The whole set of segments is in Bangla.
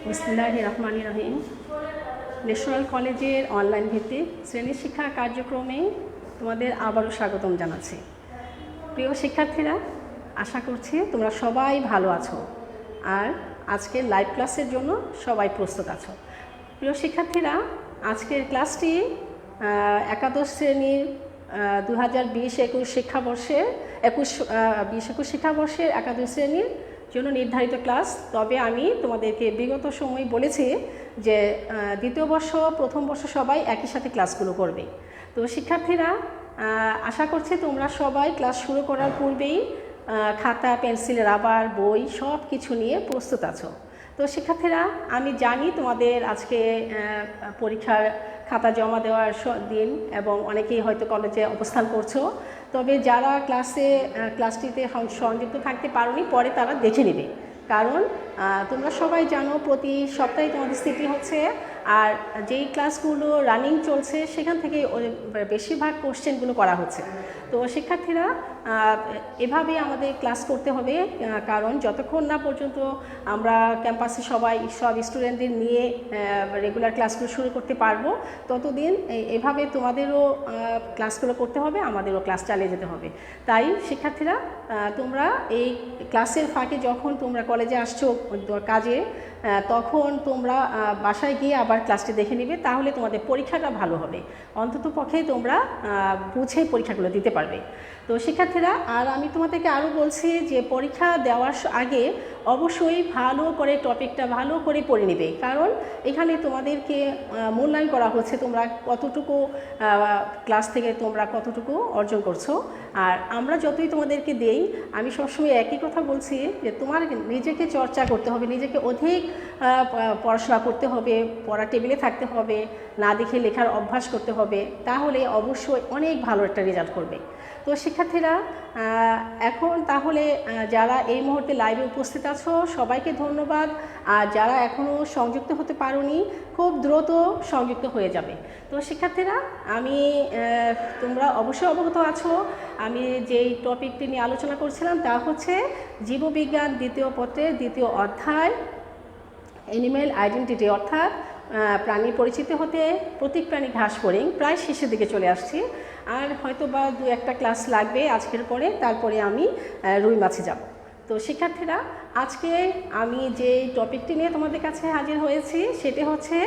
বিসমিল্লাহির রহমানির রহিম। ন্যাশনাল কলেজের অনলাইন ভিত্তিক শ্রেণী শিক্ষা কার্যক্রমে তোমাদের আবারও স্বাগতম জানাচ্ছি। প্রিয় শিক্ষার্থীরা, আশা করছি তোমরা সবাই ভালো আছো আর আজকের লাইভ ক্লাসের জন্য সবাই প্রস্তুত আছো। প্রিয় শিক্ষার্থীরা, আজকের ক্লাসটি একাদশ শ্রেণীর 2020-21 শিক্ষাবর্ষের 20-21 শিক্ষাবর্ষের একাদশ শ্রেণীর জন্য নির্ধারিত ক্লাস। তবে আমি তোমাদেরকে বিগত সময় বলেছি যে দ্বিতীয় বর্ষ প্রথম বর্ষ সবাই একই সাথে ক্লাসগুলো করবে। তো শিক্ষার্থীরা, আশা করছি তোমরা সবাই ক্লাস শুরু করার পূর্বেই খাতা, পেন্সিল, রাবার, বই সব কিছু নিয়ে প্রস্তুত আছো। তো শিক্ষার্থীরা, আমি জানি তোমাদের আজকে পরীক্ষার খাতা জমা দেওয়ার দিন এবং অনেকেই হয়তো কলেজে অবস্থান করছো। তবে যারা ক্লাসটিতে সংযুক্ত থাকতে পারোনি, পরে তারা দেখে নেবে, কারণ তোমরা সবাই জানো প্রতি সপ্তাহে তোমাদের স্থিতি হচ্ছে, আর যেই ক্লাসগুলো রানিং চলছে সেখান থেকে বেশিরভাগ কোশ্চেনগুলো করা হচ্ছে। তো শিক্ষার্থীরা, এভাবে আমাদের ক্লাস করতে হবে, কারণ যতক্ষণ না পর্যন্ত আমরা ক্যাম্পাসে সব স্টুডেন্টদের নিয়ে রেগুলার ক্লাসগুলো শুরু করতে পারবো, ততদিন এভাবে তোমাদেরও ক্লাসগুলো করতে হবে, আমাদেরও ক্লাস চালিয়ে যেতে হবে। তাই শিক্ষার্থীরা, তোমরা এই ক্লাসের ফাঁকে যখন তোমরা কলেজে আসছো কাজে, তখন তোমরা বাসায় গিয়ে আবার ক্লাসটি দেখে নিবে, তাহলে তোমাদের পরীক্ষাটা ভালো হবে। অন্তত পক্ষে তোমরা বুঝে পরীক্ষাগুলো দিতে পারবে। তো শিক্ষার্থীরা, আর আমি তোমাদেরকে আরও বলছি যে পরীক্ষা দেওয়ার আগে অবশ্যই ভালো করে টপিকটা ভালো করে পড়ে নেবে, কারণ এখানে তোমাদেরকে মূল্যায়ন করা হচ্ছে তোমরা কতটুকু ক্লাস থেকে তোমরা কতটুকু অর্জন করছো। আর আমরা যতই তোমাদেরকে দেই, আমি সবসময় একই কথা বলছি যে তোমার নিজেকে চর্চা করতে হবে, নিজেকে অধিক পড়াশোনা করতে হবে, পড়া টেবিলে থাকতে হবে, না দেখে লেখার অভ্যাস করতে হবে, তাহলে অবশ্যই অনেক ভালো একটা রেজাল্ট করবে। তো শিক্ষার্থীরা, এখন তাহলে যারা এই মুহূর্তে লাইভে উপস্থিত আছো সবাইকে ধন্যবাদ, আর যারা এখনও সংযুক্ত হতে পারোনি খুব দ্রুত সংযুক্ত হয়ে যাবে। তো শিক্ষার্থীরা, তোমরা অবশ্যই অবগত আছো আমি যেই টপিকটি নিয়ে আলোচনা করছিলাম তা হচ্ছে জীববিজ্ঞান দ্বিতীয় পত্রের দ্বিতীয় অধ্যায় অ্যানিম্যাল আইডেন্টিটি, অর্থাৎ প্রাণী পরিচিতি হতে প্রতীক প্রাণী ঘাস ফড়িং। প্রায় শেষের দিকে চলে আসছি, আর হয়তো বা 2-1টা ক্লাস লাগবে আজকের পরে, তারপরে আমি রুই মাছে যাব। তো শিক্ষার্থীরা, আজকে আমি যে টপিকটি নিয়ে তোমাদের কাছে হাজির হয়েছি সেটি হচ্ছে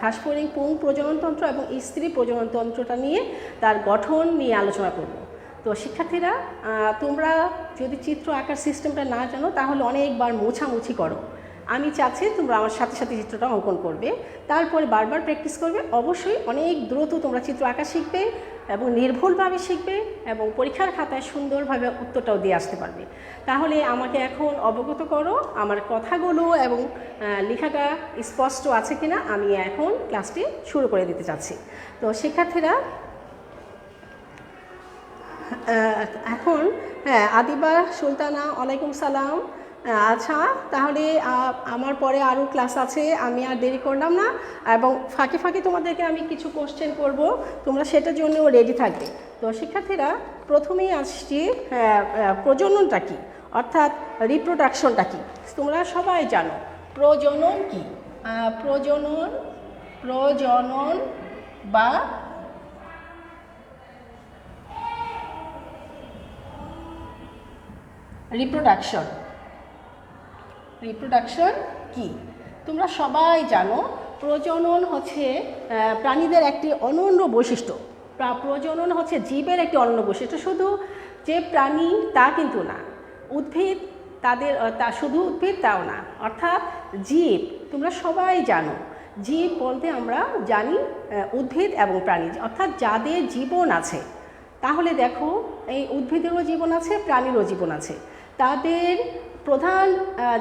ঘাস ফড়িং পুং প্রজননতন্ত্র এবং স্ত্রী প্রজননতন্ত্রটা নিয়ে তার গঠন নিয়ে আলোচনা করব। তো শিক্ষার্থীরা, তোমরা যদি চিত্র আঁকার সিস্টেমটা না জানো তাহলে অনেকবার মোছামুছি করো। আমি চাচ্ছি তোমরা আমার সাথে সাথে চিত্রটা অঙ্কন করবে, তারপরে বারবার প্র্যাকটিস করবে। অবশ্যই অনেক দ্রুত তোমরা চিত্র আঁকা শিখবে এবং নির্ভুলভাবে শিখবে এবং পরীক্ষার খাতায় সুন্দরভাবে উত্তরটাও দিয়ে আসতে পারবে। তাহলে আমাকে এখন অবগত করো আমার কথাগুলো এবং লেখাটা স্পষ্ট আছে কিনা। আমি এখন ক্লাসটি শুরু করে দিতে চাচ্ছি। তো শিক্ষার্থীরা, এখন আদিবা সুলতানা, ওয়ালাইকুম সালাম। আচ্ছা, তাহলে আমার পরে আরও ক্লাস আছে, আমি আর দেরি করলাম না, এবং ফাঁকে ফাঁকে তোমাদেরকে আমি কিছু কোশ্চেন করব, তোমরা সেটার জন্যও রেডি থাকবে। তো শিক্ষার্থীরা, প্রথমেই আসছি প্রজননটা কী, অর্থাৎ রিপ্রোডাকশনটা কী। তোমরা সবাই জানো প্রজনন কী। প্রজনন বা রিপ্রোডাকশন কি তোমরা সবাই জানো। প্রজনন হচ্ছে প্রাণীদের একটি অনন্য বৈশিষ্ট্য। প্রজনন হচ্ছে জীবের একটি অনন্য বৈশিষ্ট্য। শুধু যে প্রাণী তা কিন্তু না, উদ্ভিদ শুধু উদ্ভিদ তাও না, অর্থাৎ জীব। তোমরা সবাই জানো জীব বলতে আমরা জানি উদ্ভিদ এবং প্রাণী, অর্থাৎ যাদের জীবন আছে। তাহলে দেখো, এই উদ্ভিদেরও জীবন আছে, প্রাণীরও জীবন আছে। তাদের প্রধান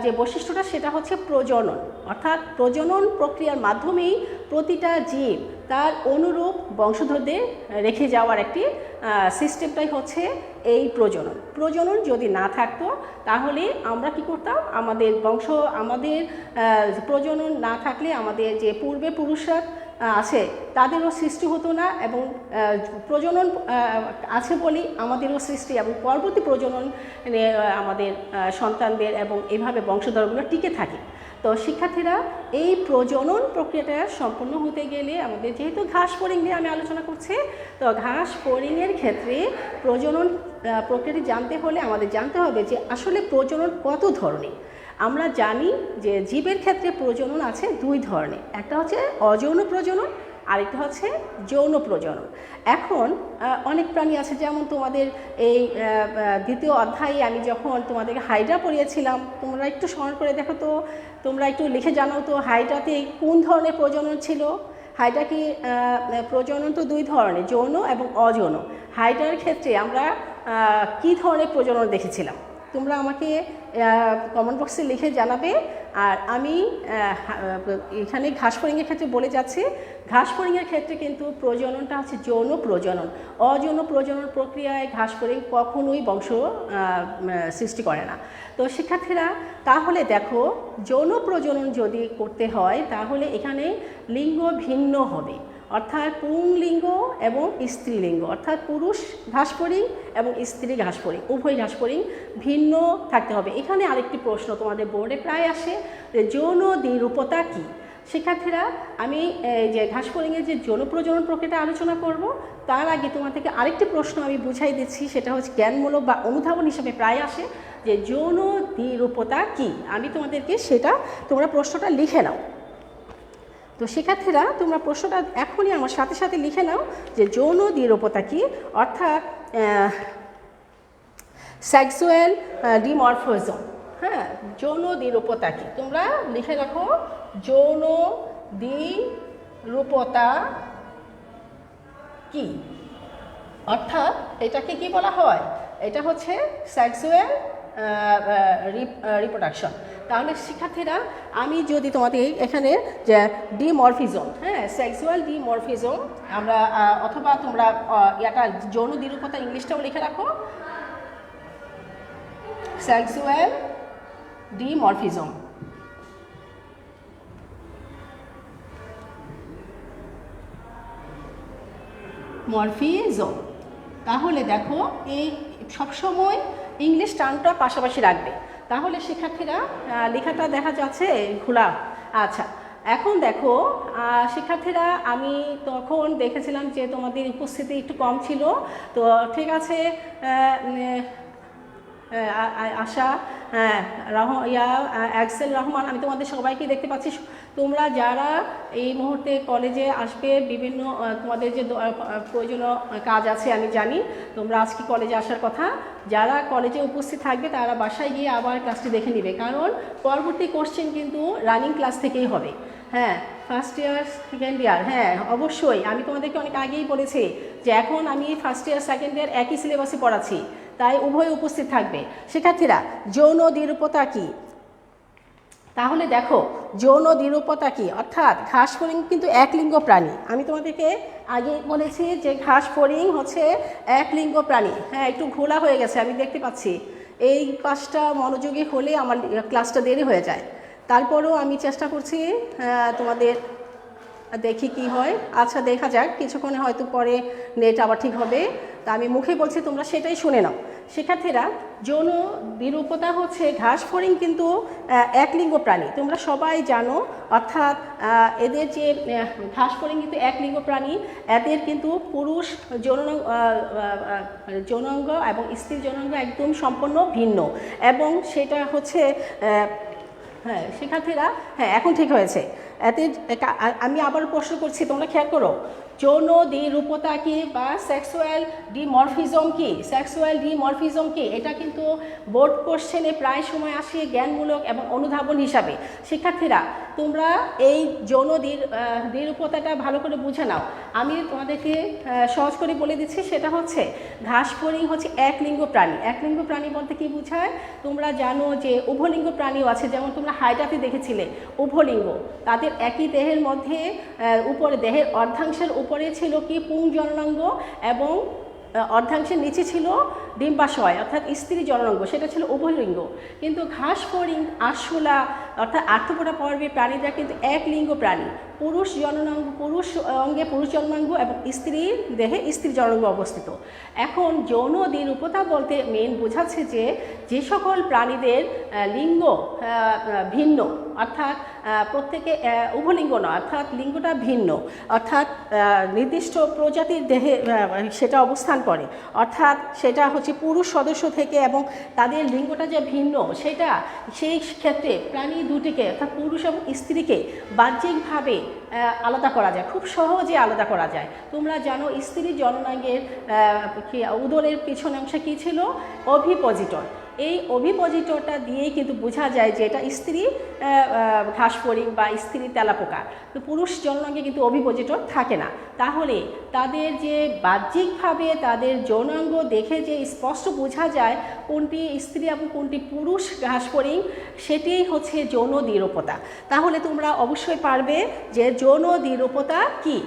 যে বৈশিষ্ট্যটা সেটা হচ্ছে প্রজনন, অর্থাৎ প্রজনন প্রক্রিয়ার মাধ্যমেই প্রতিটা জীব তার অনুরূপ বংশধরদের রেখে যাওয়ার একটি সিস্টেমটাই হচ্ছে এই প্রজনন যদি না থাকতো তাহলে আমরা কি করতাম, আমাদের প্রজনন না থাকলে আমাদের যে পূর্বে পুরুষরা আছে তাদেরও সৃষ্টি হতো না, এবং প্রজনন আছে বলেই আমাদেরও সৃষ্টি এবং পরবর্তী প্রজনন আমাদের সন্তানদের এবং এভাবে বংশধরগুলো টিকে থাকে। তো শিক্ষার্থীরা এই প্রজনন প্রক্রিয়াটা সম্পন্ন হতে গেলে আমাদের যেহেতু ঘাস ফড়িং নিয়ে আমি আলোচনা করছি, তো ঘাস ফড়িংয়ের ক্ষেত্রে প্রজনন প্রক্রিয়াটি জানতে হলে আমাদের জানতে হবে যে আসলে প্রজনন কত ধরনের। আমরা জানি যে জীবের ক্ষেত্রে প্রজনন আছে দুই ধরনের, একটা হচ্ছে অযৌন প্রজনন, আরেকটা হচ্ছে যৌন প্রজনন। এখন অনেক প্রাণী আছে, যেমন তোমাদের এই দ্বিতীয় অধ্যায়ে আমি যখন তোমাদেরকে হাইড্রা পড়িয়েছিলাম, তোমরা একটু স্মরণ করে দেখো তো, তোমরা একটু লিখে জানাও তো হাইড্রাতে কোন ধরনের প্রজনন ছিল। হাইড্রা কি প্রজনন তো দুই ধরনের, যৌন এবং অযৌন। হাইড্রার ক্ষেত্রে আমরা কী ধরনের প্রজনন দেখেছিলাম তোমরা আমাকে কমেন্ট বক্সে লিখে জানাবে। আর আমি এখানে ঘাস ফড়িংয়ের ক্ষেত্রে বলে যাচ্ছি, ঘাস ফড়িংয়ের ক্ষেত্রে কিন্তু প্রজননটা হচ্ছে যৌন প্রজনন। অযৌন প্রজনন প্রক্রিয়ায় ঘাস ফড়িং কখনোই বংশ সৃষ্টি করে না। তো শিক্ষার্থীরা তাহলে দেখো, যৌন প্রজনন যদি করতে হয় তাহলে এখানে লিঙ্গ ভিন্ন হবে, অর্থাৎ পুংলিঙ্গ এবং স্ত্রীলিঙ্গ, অর্থাৎ পুরুষ ঘাস ফড়িং এবং স্ত্রী ঘাস ফড়িং উভয় ঘাস ফড়িং ভিন্ন থাকতে হবে। এখানে আরেকটি প্রশ্ন তোমাদের বোর্ডে প্রায় আসে যে যৌন দ্বিরূপতা কী। শিক্ষার্থীরা আমি যে ঘাস ফড়িংয়ের যে যৌন প্রজনন প্রক্রিয়াটা আলোচনা করব, তার আগে তোমার থেকে আরেকটি প্রশ্ন আমি বুঝাই দিচ্ছি, সেটা হচ্ছে জ্ঞানমূলক বা অনুধাবন হিসেবে প্রায় আসে যে যৌন দ্বিরূপতা কী। আমি তোমাদেরকে সেটা, তোমরা প্রশ্নটা লিখে নাও। তো শিক্ষার্থীরা তোমরা প্রশ্নটা এখনই আমার সাথে সাথে লিখে নাও যে যৌন দ্বিরূপতা কী, অর্থাৎ সেক্সুয়াল ডিমরফিজম। হ্যাঁ, যৌন দ্বিরূপতা কী তোমরা লিখে রাখো। যৌন দ্বিরূপতা কী, অর্থাৎ এটাকে কি বলা হয়, এটা হচ্ছে সেক্সুয়াল রিপ্রোডাকশন। তাহলে শিক্ষার্থীরা আমি যদি তোমাদের এখানে যে ডিমরফিজম, হ্যাঁ সেক্সুয়াল ডিমরফিজম আমরা, অথবা তোমরা এটা যৌন দ্বিরূপতা ইংলিশটাও লিখে রাখো, সেক্সুয়াল ডিমরফিজম। মরফিজম, তাহলে দেখো এই সবসময় ইংলিশ টার্মটা পাশাপাশি রাখবে, তাহলে শিক্ষার্থীরা লেখাটা দেখা যাচ্ছে খোলা। আচ্ছা, এখন দেখো শিক্ষার্থীরা আমি তখন দেখেছিলাম যে তোমাদের উপস্থিতি একটু কম ছিল, তো ঠিক আছে আশা এক্সেল রহমান, আমি তোমাদের সবাইকে দেখতে পাচ্ছি। তোমরা যারা এই মুহূর্তে কলেজে আসবে, বিভিন্ন তোমাদের যে প্রয়োজনীয় কাজ আছে আমি জানি, তোমরা আজকে কলেজে আসার কথা, যারা কলেজে উপস্থিত থাকবে তারা বাসায় গিয়ে আবার ক্লাসটি দেখে নেবে, কারণ পরবর্তী কোশ্চেন কিন্তু রানিং ক্লাস থেকেই হবে। হ্যাঁ, ফার্স্ট ইয়ার সেকেন্ড ইয়ার, হ্যাঁ অবশ্যই আমি তোমাদেরকে অনেক আগেই বলেছি যে এখন আমি ফার্স্ট ইয়ার সেকেন্ড ইয়ার একই সিলেবাসে পড়াচ্ছি, তাই উভয় উপস্থিত থাকবে। শিক্ষার্থীরা যৌন দ্বিরূপতা কী, তাহলে দেখো যৌন দ্বিরূপতা কী, অর্থাৎ ঘাস ফড়িং কিন্তু একলিঙ্গ প্রাণী। আমি তোমাদেরকে আগে বলেছি যে ঘাস ফড়িং হচ্ছে একলিঙ্গ প্রাণী। হ্যাঁ, একটু ঘোলা হয়ে গেছে আমি দেখতে পাচ্ছি, এই কাজটা মনোযোগী হলে আমার ক্লাসটা দেরি হয়ে যায়। তারপরেও আমি চেষ্টা করছি তোমাদের, দেখি কি হয়। আচ্ছা দেখা যাক, কিছুক্ষণে হয়তো পরে নেট আবার ঠিক হবে, তা আমি মুখে বলছি তোমরা সেটাই শুনে নাও। শিক্ষার্থীরা যৌন দ্বিরূপতা হচ্ছে ঘাস ফড়িং কিন্তু একলিঙ্গ প্রাণী, তোমরা সবাই জানো, অর্থাৎ এদের যে ঘাস ফড়িং কিন্তু একলিঙ্গ প্রাণী, এদের কিন্তু পুরুষ যৌনাঙ্গ এবং স্ত্রী যৌনাঙ্গ একদম সম্পূর্ণ ভিন্ন, এবং সেটা হচ্ছে হ্যাঁ শিক্ষার্থীরা, হ্যাঁ এখন ঠিক হয়েছে। এতে আমি আবার প্রশ্ন করছি, তোমরা খেয়াল করো, যৌন দ্বিরূপতা কী বা সেক্সুয়াল ডিমরফিজম কী, সেক্সুয়াল ডিমরফিজম কী, এটা কিন্তু বোর্ড কোশ্চেনে প্রায় সময় আসে জ্ঞানমূলক এবং অনুধাবন হিসাবে। শিক্ষার্থীরা তোমরা এই যৌন দ্বিরূপতাটা ভালো করে বুঝে নাও। আমি তোমাদেরকে সহজ করে বলে দিচ্ছি, সেটা হচ্ছে ঘাস ফড়িং হচ্ছে একলিঙ্গ প্রাণী। একলিঙ্গ প্রাণী বলতে কী বোঝায়, তোমরা জানো যে উভলিঙ্গ প্রাণীও আছে, যেমন তোমরা হাইড্রাতে দেখেছিলে উভলিঙ্গ, তাদের একই দেহের মধ্যে উপরে দেহের অর্ধাংশের উপরে ছিল কি পুংজননাঙ্গ এবং অর্ধাংশের নিচে ছিল ডিম্বাশয় অর্থাৎ স্ত্রী জননাঙ্গ, সেটা ছিল উভয়লিঙ্গ। কিন্তু ঘাস ফড়িং, আরশোলা অর্থাৎ আর্থ্রোপোডা পর্বে প্রাণীরা কিন্তু এক লিঙ্গ প্রাণী। পুরুষ জননাঙ্গ, পুরুষ অঙ্গে পুরুষ জননাঙ্গ এবং স্ত্রী দেহে স্ত্রী জননাঙ্গ অবস্থিত। এখন যৌন দ্বিরূপতা বলতে মেন বোঝাচ্ছে যে যে সকল প্রাণীদের লিঙ্গ ভিন্ন, অর্থাৎ প্রত্যেকে উভলিঙ্গ নয়, অর্থাৎ লিঙ্গটা ভিন্ন, অর্থাৎ নির্দিষ্ট প্রজাতির দেহে সেটা অবস্থান করে, অর্থাৎ সেটা হচ্ছে পুরুষ সদস্য থেকে এবং তাদের লিঙ্গটা যে ভিন্ন সেটা, সেই ক্ষেত্রে প্রাণী দুটিকে অর্থাৎ পুরুষ এবং স্ত্রীকে বাহ্যিকভাবে আলাদা করা যায়, খুব সহজে আলাদা করা যায়। তোমরা জানো স্ত্রীর জননাঙ্গের উদরের পিছন অংশে কী ছিল? ওভিপোজিটর। এই ওভিপোজিটরটা দিয়েই কিন্তু বোঝা যায় যে এটা স্ত্রী ঘাসফড়িং বা স্ত্রী তেলাপোকা। তো পুরুষ জননাঙ্গে কিন্তু ওভিপোজিটর থাকে না। তাহলে তাদের যে বাহ্যিকভাবে তাদের যৌনাঙ্গ দেখে যে স্পষ্ট বোঝা যায় কোনটি স্ত্রী এবং কোনটি পুরুষ ঘাসফড়িং, সেটিই হচ্ছে যৌন দ্বিরূপতা। তাহলে তোমরা অবশ্যই পারবে যে যৌন দ্বিরূপতা কী।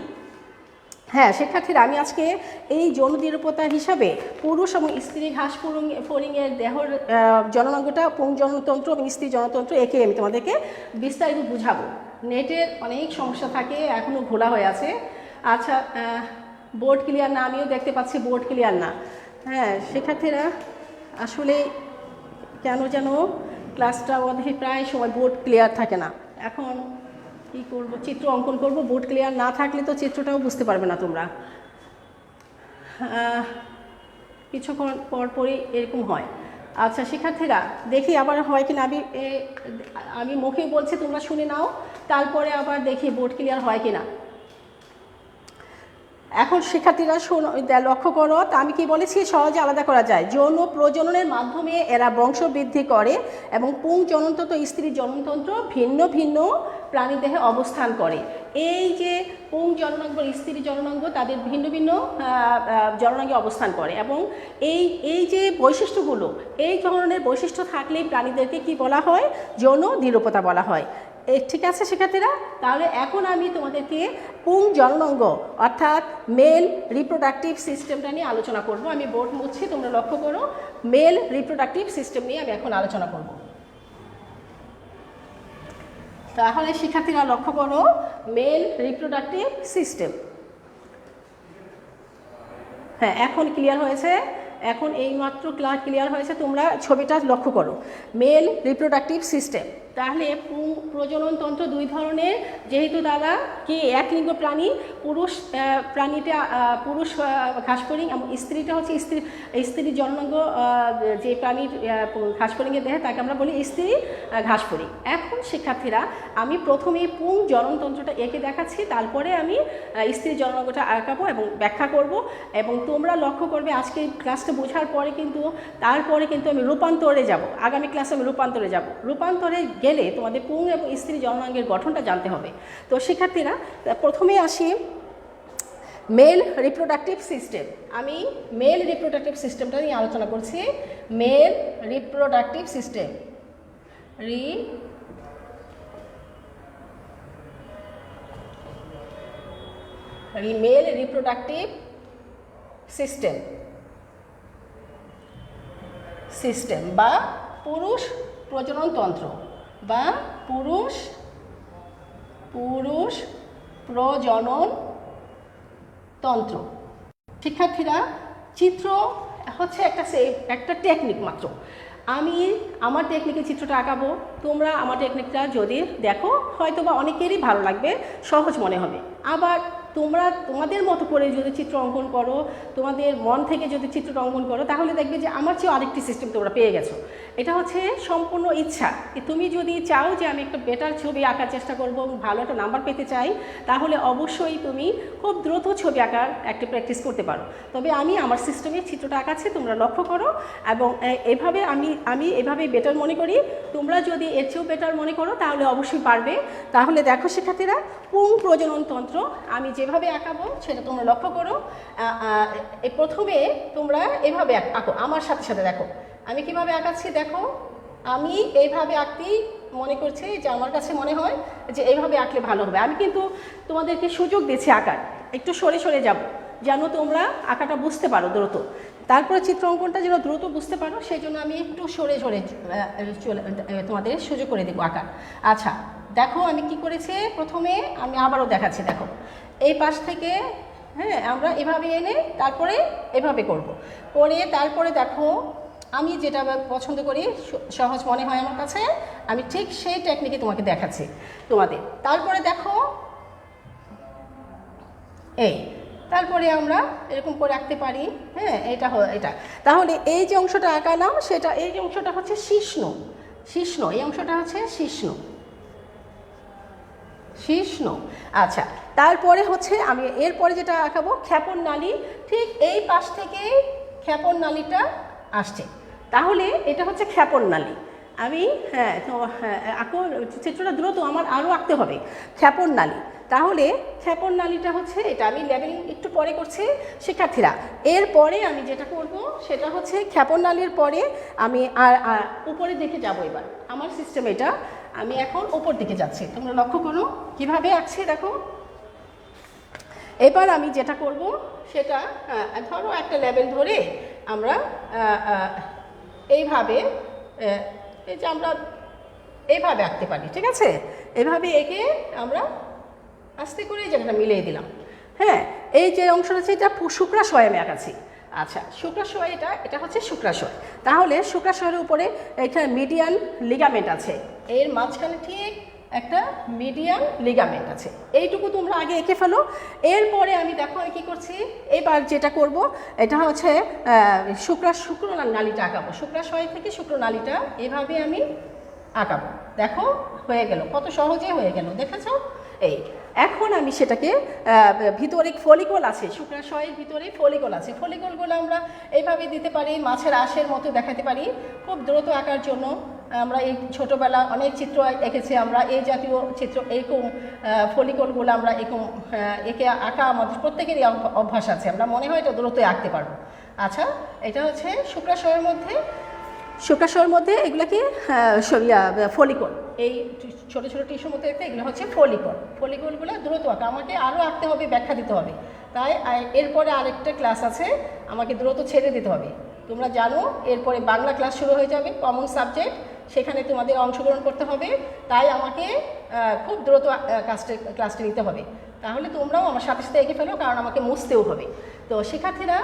হ্যাঁ শিক্ষার্থীরা, আমি আজকে এই যৌন দ্বিরূপতা হিসাবে পুরুষ এবং স্ত্রী ঘাসফড়িংয়ের দেহর জননাঙ্গটা পুং জনতন্ত্র এবং স্ত্রী জনতন্ত্র একে আমি তোমাদেরকে বিস্তারিত বুঝাবো। নেটের অনেক সমস্যা থাকে, এখনও ঘোলা হয়ে আছে। আচ্ছা, বোর্ড ক্লিয়ার না? আমিও দেখতে পাচ্ছি বোর্ড ক্লিয়ার না। হ্যাঁ শিক্ষার্থীরা, আসলে কেন যেন ক্লাসটা আমাদের প্রায় সময় বোর্ড ক্লিয়ার থাকে না। এখন কী করবো, চিত্র অঙ্কন করব, বোর্ড ক্লিয়ার না থাকলে তো চিত্রটাও বুঝতে পারবে না তোমরা। কিছুক্ষণ পরপরই এরকম হয়। আচ্ছা শিক্ষার্থীরা, দেখি আবার হয় কিনা। আমি মুখে বলছি, তোমরা শুনে নাও, তারপরে আবার দেখি বোর্ড ক্লিয়ার হয় কিনা। এখন শিক্ষার্থীরা শোনো, লক্ষ্য করো, তা আমি কি বলেছি? সহজে আলাদা করা যায়। যৌন প্রজননের মাধ্যমে এরা বংশবৃদ্ধি করে এবং পুং জননতন্ত্র স্ত্রী জননতন্ত্র ভিন্ন ভিন্ন প্রাণীদেহে অবস্থান করে। এই যে পুং জননাঙ্গ স্ত্রী জননাঙ্গ তাদের ভিন্ন ভিন্ন জননাঙ্গে অবস্থান করে এবং এই যে বৈশিষ্ট্যগুলো, এই ধরনের বৈশিষ্ট্য থাকলেই প্রাণীদেরকে কি বলা হয়? যৌন দ্বিরূপতা বলা হয়। ঠিক আছে শিক্ষার্থীরা, তাহলে এখন আমি তোমাদেরকে পুং জননাঙ্গ অর্থাৎ মেল রিপ্রোডাক্টিভ সিস্টেমটা নিয়ে আলোচনা করব। আমি বোর্ড মুছছি, তোমরা লক্ষ্য করো, মেল রিপ্রোডাক্টিভ সিস্টেম নিয়ে আমি এখন আলোচনা করব। তাহলে শিক্ষার্থীরা লক্ষ্য করো, মেল রিপ্রোডাক্টিভ সিস্টেম। হ্যাঁ এখন ক্লিয়ার হয়েছে, এখন এইমাত্র ক্লিয়ার হয়েছে। তোমরা ছবিটা লক্ষ্য করো, মেল রিপ্রোডাক্টিভ সিস্টেম। তাহলে প্রজননতন্ত্র দুই ধরনের, যেহেতু তারা কি এক লিঙ্গ প্রাণী, পুরুষ প্রাণীটা পুরুষ ঘাসফড়িং এবং স্ত্রীটা হচ্ছে স্ত্রী জননাঙ্গ, যে প্রাণীর ঘাসফড়িংয়ের দেহে তাকে আমরা বলি স্ত্রী ঘাসফড়িং। এখন শিক্ষার্থীরা, আমি প্রথমে পুং জননতন্ত্রটা এঁকে দেখাচ্ছি, তারপরে আমি স্ত্রী জননাঙ্গটা আঁকাবো এবং ব্যাখ্যা করব। এবং তোমরা লক্ষ্য করবে আজকে ক্লাসটা বোঝার পরে কিন্তু তারপরে কিন্তু আমি রূপান্তরে যাব, আগামী ক্লাসে আমি রূপান্তরে যাব। রূপান্তরে গেলে তোমাদের পুং এবং স্ত্রী জননাঙ্গের গঠনটা জানতে হবে। তো শিক্ষার্থীরা, প্রথমে আসি মেল রিপ্রোডাক্টিভ সিস্টেম। আমি মেল রিপ্রোডাক্টিভ সিস্টেমটা নিয়ে আলোচনা করছি। Mail reproductive system, mail reproductive system বা পুরুষ প্রজননতন্ত্র বা পুরুষ প্রজননতন্ত্র। শিক্ষার্থীরা, চিত্র হচ্ছে একটা টেকনিক মাত্র। আমি আমার টেকনিকে চিত্রটা আঁকাবো, তোমরা আমার টেকনিকটা যদি দেখো হয়তো বা অনেকেরই ভালো লাগবে, সহজ মনে হবে। আবার তোমরা তোমাদের মতো করে যদি চিত্র অঙ্কন করো, তোমাদের মন থেকে যদি চিত্রটা অঙ্কন করো, তাহলে দেখবে যে আমার চেয়েও আরেকটি সিস্টেম তোমরা পেয়ে গেছো। এটা হচ্ছে সম্পূর্ণ ইচ্ছা। তুমি যদি চাও যে আমি একটা বেটার ছবি আঁকার চেষ্টা করবো এবং ভালো একটা নাম্বার পেতে চাই, তাহলে অবশ্যই তুমি খুব দ্রুত ছবি আঁকার একটা প্র্যাকটিস করতে পারো। তবে আমি আমার সিস্টেমে চিত্রটা আঁকাচ্ছি, তোমরা লক্ষ্য করো। এবং এভাবে আমি এভাবেই বেটার মনে করি। তোমরা যদি এর চেয়েও বেটার মনে করো তাহলে অবশ্যই পারবে। তাহলে দেখো শিক্ষার্থীরা, পুং প্রজননতন্ত্র আমি যেভাবে আঁকাবো সেটা তোমরা লক্ষ্য করো। প্রথমে তোমরা এভাবে আঁকো, আমার সাথে সাথে দেখো আমি কিভাবে আঁকাচ্ছি। দেখো আমি এইভাবে আঁকতেই মনে করছি যে আমার কাছে মনে হয় যে এইভাবে আঁকলে ভালো হবে। আমি কিন্তু তোমাদেরকে সুযোগ দিচ্ছি আঁকার, একটু সরে সরে যাব, যেন তোমরা আঁকাটা বুঝতে পারো দ্রুত। তারপরে চিত্র অঙ্কনটা যেন দ্রুত বুঝতে পারো সেই জন্য আমি একটু সরে সরে তোমাদের সুযোগ করে দেবো আঁকার। আচ্ছা দেখো আমি কি করেছি, প্রথমে আমি আবারও দেখাচ্ছি। দেখো এই পাশ থেকে হ্যাঁ আমরা এভাবে এনে তারপরে এভাবে করব, করে তারপরে দেখো আমি যেটা পছন্দ করি, সহজ মনে হয় আমার কাছে, আমি ঠিক সেই টেকনিকে তোমাকে দেখাচ্ছি তোমাদের। তারপরে দেখো এই তারপরে আমরা এরকম করে আঁকতে পারি। হ্যাঁ এটা এটা তাহলে এই যে অংশটা আঁকালাম সেটা, এই যে অংশটা হচ্ছে শিশ্ন, শিশ্ন এই অংশটা হচ্ছে শিশ্ন, শিশ্ন। আচ্ছা তারপরে হচ্ছে আমি এরপরে যেটা আঁকাবো ক্ষেপণ নালী, ঠিক এই পাশ থেকে ক্ষেপণ নালীটা আসছে, তাহলে এটা হচ্ছে ক্ষেপণ নালী। আমি হ্যাঁ তো হ্যাঁ আঁকো, চিত্রটা দ্রুত আমার আরও আঁকতে হবে। ক্ষেপণ নালী, তাহলে ক্ষেপণ নালীটা হচ্ছে এটা, আমি লেবেলিং একটু পরে করছি শিক্ষার্থীরা। এরপরে আমি যেটা করব সেটা হচ্ছে ক্ষেপণ নালীর পরে আমি আর উপরের দিকে যাব। এবার আমার সিস্টেম এটা, আমি এখন উপর দিকে যাচ্ছি, তোমরা লক্ষ্য করো কিভাবে আঁকছি। দেখো এবার আমি যেটা করব সেটা ধরো একটা লেবেল ধরে আমরা এইভাবে এই যে আমরা এইভাবে আঁকতে পারি, ঠিক আছে? এভাবে এঁকে আমরা আস্তে করে এই জায়গাটা মিলিয়ে দিলাম। হ্যাঁ এই যে অংশটা আছে এটা শুক্রাশয় আমি আঁকাচ্ছি। আচ্ছা শুক্রাশয় এটা হচ্ছে শুক্রাশয়, তাহলে শুক্রাশয়ের উপরে এখানে মিডিয়ান লিগামেন্ট আছে, এর মাঝখানে ঠিক একটা মিডিয়ান লিগামেন্ট আছে, এইটুকু তোমরা আগে এঁকে ফেলো। এরপরে আমি দেখো আমি কী করছি, এবার যেটা করব এটা হচ্ছে শুক্র নালীটা আঁকাবো, শুক্রাশয় থেকে শুক্র নালীটা এভাবে আমি আঁকাবো। দেখো হয়ে গেল, কত সহজে হয়ে গেল, দেখেছ? এই এখন আমি সেটাকে ভিতরে ফলিকল আছে, শুক্রাশয়ের ভিতরে ফলিকল আছে, ফলিকলগুলো আমরা এইভাবে দিতে পারি, মাছের আঁশের মতো দেখাতে পারি খুব দ্রুত আঁকার জন্য। আমরা এই ছোটোবেলা অনেক চিত্র এঁকেছি আমরা, এই জাতীয় চিত্র এরকম ফলিকলগুলো আমরা এরকম এঁকে আঁকা আমাদের প্রত্যেকেরই অভ্যাস আছে, আমরা মনে হয় এটা দ্রুত আঁকতে পারবো। আচ্ছা এটা হচ্ছে শুক্রাশয়ের মধ্যে এগুলো কি ফলিকল, এই ছোটো ছোটো টিস্যুর মধ্যে একটা এগুলো হচ্ছে ফলিকলগুলো দ্রুত আঁকা, আমাকে আরও আঁকতে হবে, ব্যাখ্যা দিতে হবে, তাই এরপরে আরেকটা ক্লাস আছে আমাকে দ্রুত ছেড়ে দিতে হবে। তোমরা জানো এরপরে বাংলা ক্লাস শুরু হয়ে যাবে, কমন সাবজেক্ট, সেখানে তোমাদের অংশগ্রহণ করতে হবে, তাই আমাকে খুব দ্রুত ক্লাসটা নিতে হবে, তাহলে তোমরাও আমার সাথে সাথে এঁকে ফেলো, কারণ আমাকে মুছতেও হবে। তো শিক্ষার্থীরা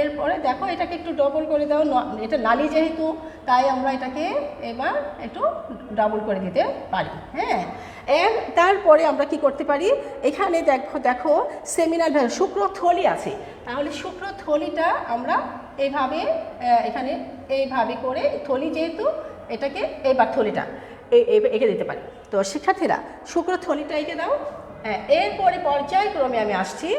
এরপরে দেখো এটাকে একটু ডবল করে দাও, এটা নালী যেহেতু তাই আমরা এটাকে এবার একটু ডাবল করে দিতে পারি। হ্যাঁ তারপরে আমরা কি করতে পারি, এখানে দেখো সেমিনাল শুক্রথলি আছে, তাহলে শুক্রথলিটা আমরা এইভাবে এখানে এইভাবে করে থলি যেহেতু এটাকে এইবার থলিটা এঁকে দিতে পারি। তো শিক্ষার্থীরা শুক্রথলিটা এঁকে দাও। হ্যাঁ এরপরে পর্যায়ক্রমে আমি আসছি,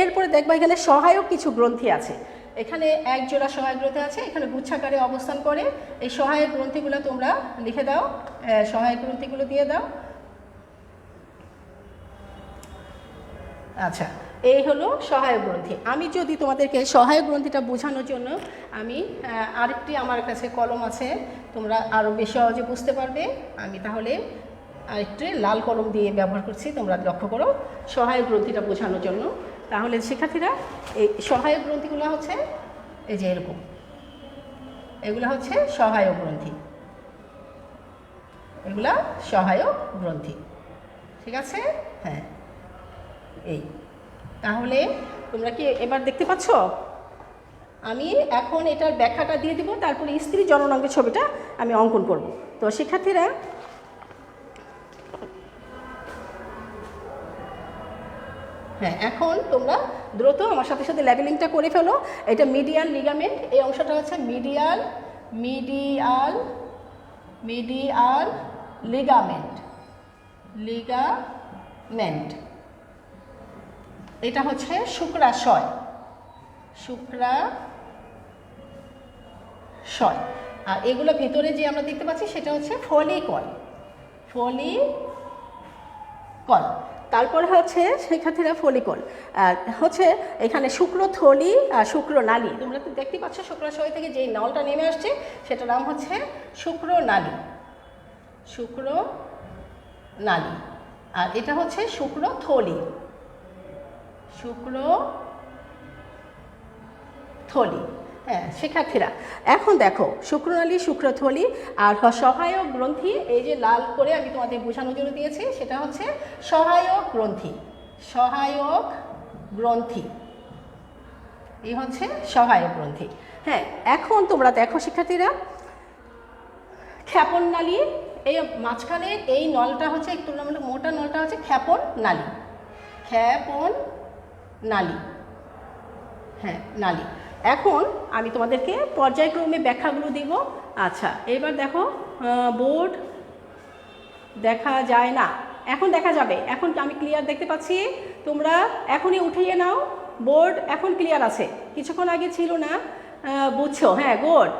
এরপরে দেখবা এখানে সহায়ক কিছু গ্রন্থি আছে, এখানে এক জোড়া সহায়ক গ্রন্থি আছে, এখানে গুচ্ছাকারে অবস্থান করে, এই সহায়ক গ্রন্থিগুলো তোমরা লিখে দাও, সহায়ক গ্রন্থিগুলো দিয়ে দাও। আচ্ছা এই হলো সহায়ক গ্রন্থি। আমি যদি তোমাদেরকে সহায়ক গ্রন্থিটা বোঝানোর জন্য আমি আরেকটি আমার কাছে কলম আছে, তোমরা আরও বেশি সহজে বুঝতে পারবে, আমি তাহলে আরেকটি লাল কলম দিয়ে ব্যবহার করছি, তোমরা লক্ষ্য করো সহায়ক গ্রন্থিটা বোঝানোর জন্য। তাহলে শিক্ষার্থীরা এই সহায়ক গ্রন্থিগুলো হচ্ছে এই যে এরকম, এগুলো হচ্ছে সহায়ক গ্রন্থি, এগুলা সহায়ক গ্রন্থি, ঠিক আছে? হ্যাঁ এই তাহলে তোমরা কি এবার দেখতে পাচ্ছ? আমি এখন এটার ব্যাখ্যাটা দিয়ে দিব, তারপরে স্ত্রী জননাঙ্গের ছবিটা আমি অঙ্কন করব। তো শিক্ষার্থীরা হ্যাঁ এখন তোমরা দ্রুত আমার সাথে সাথে লেবেলিংটা করে ফেলো। এটা মিডিয়াল লিগামেন্ট, এই অংশটা হচ্ছে মিডিয়াল লিগামেন্ট, এটা হচ্ছে শুক্রাশয়, আর এগুলো ভিতরে যে আমরা দেখতে পাচ্ছি সেটা হচ্ছে ফলিকল। তারপরে হচ্ছে শিক্ষার্থীরা ফলিকল আর হচ্ছে এখানে শুক্রথলি আর শুক্রনালী, তোমরা তো দেখতে পাচ্ছ শুক্রাশয় থেকে যেই নলটা নেমে আসছে সেটার নাম হচ্ছে শুক্রনালী, আর এটা হচ্ছে শুক্রথলি, থলি। হ্যাঁ শিক্ষার্থীরা, এখন দেখো শুক্রনালী, শুক্রথলি আর সহায়ক গ্রন্থি, এই যে লাল করে আমি তোমাদের বোঝানোর জন্য দিয়েছি সেটা হচ্ছে সহায়ক গ্রন্থি। সহায়ক গ্রন্থি, এই হচ্ছে সহায়ক গ্রন্থি। হ্যাঁ, এখন তোমরা দেখো শিক্ষার্থীরা, ক্ষেপণ নালী, এই মাঝখানে এই নলটা হচ্ছে একটু মোটা নলটা হচ্ছে ক্ষেপণ নালী। ক্ষেপণ নালী, হ্যাঁ নালী। এখন আমি তোমাদেরকে পর্যায়ক্রমে ব্যাখ্যাগুলো দিব। আচ্ছা, এবার দেখো, বোর্ড দেখা যায় না, এখন দেখা যাবে। এখন আমি ক্লিয়ার দেখতে পাচ্ছি, তোমরা এখনই উঠিয়ে নাও। বোর্ড এখন ক্লিয়ার আছে, কিছুক্ষণ আগে ছিল না। বুঝছো? হ্যাঁ গুড।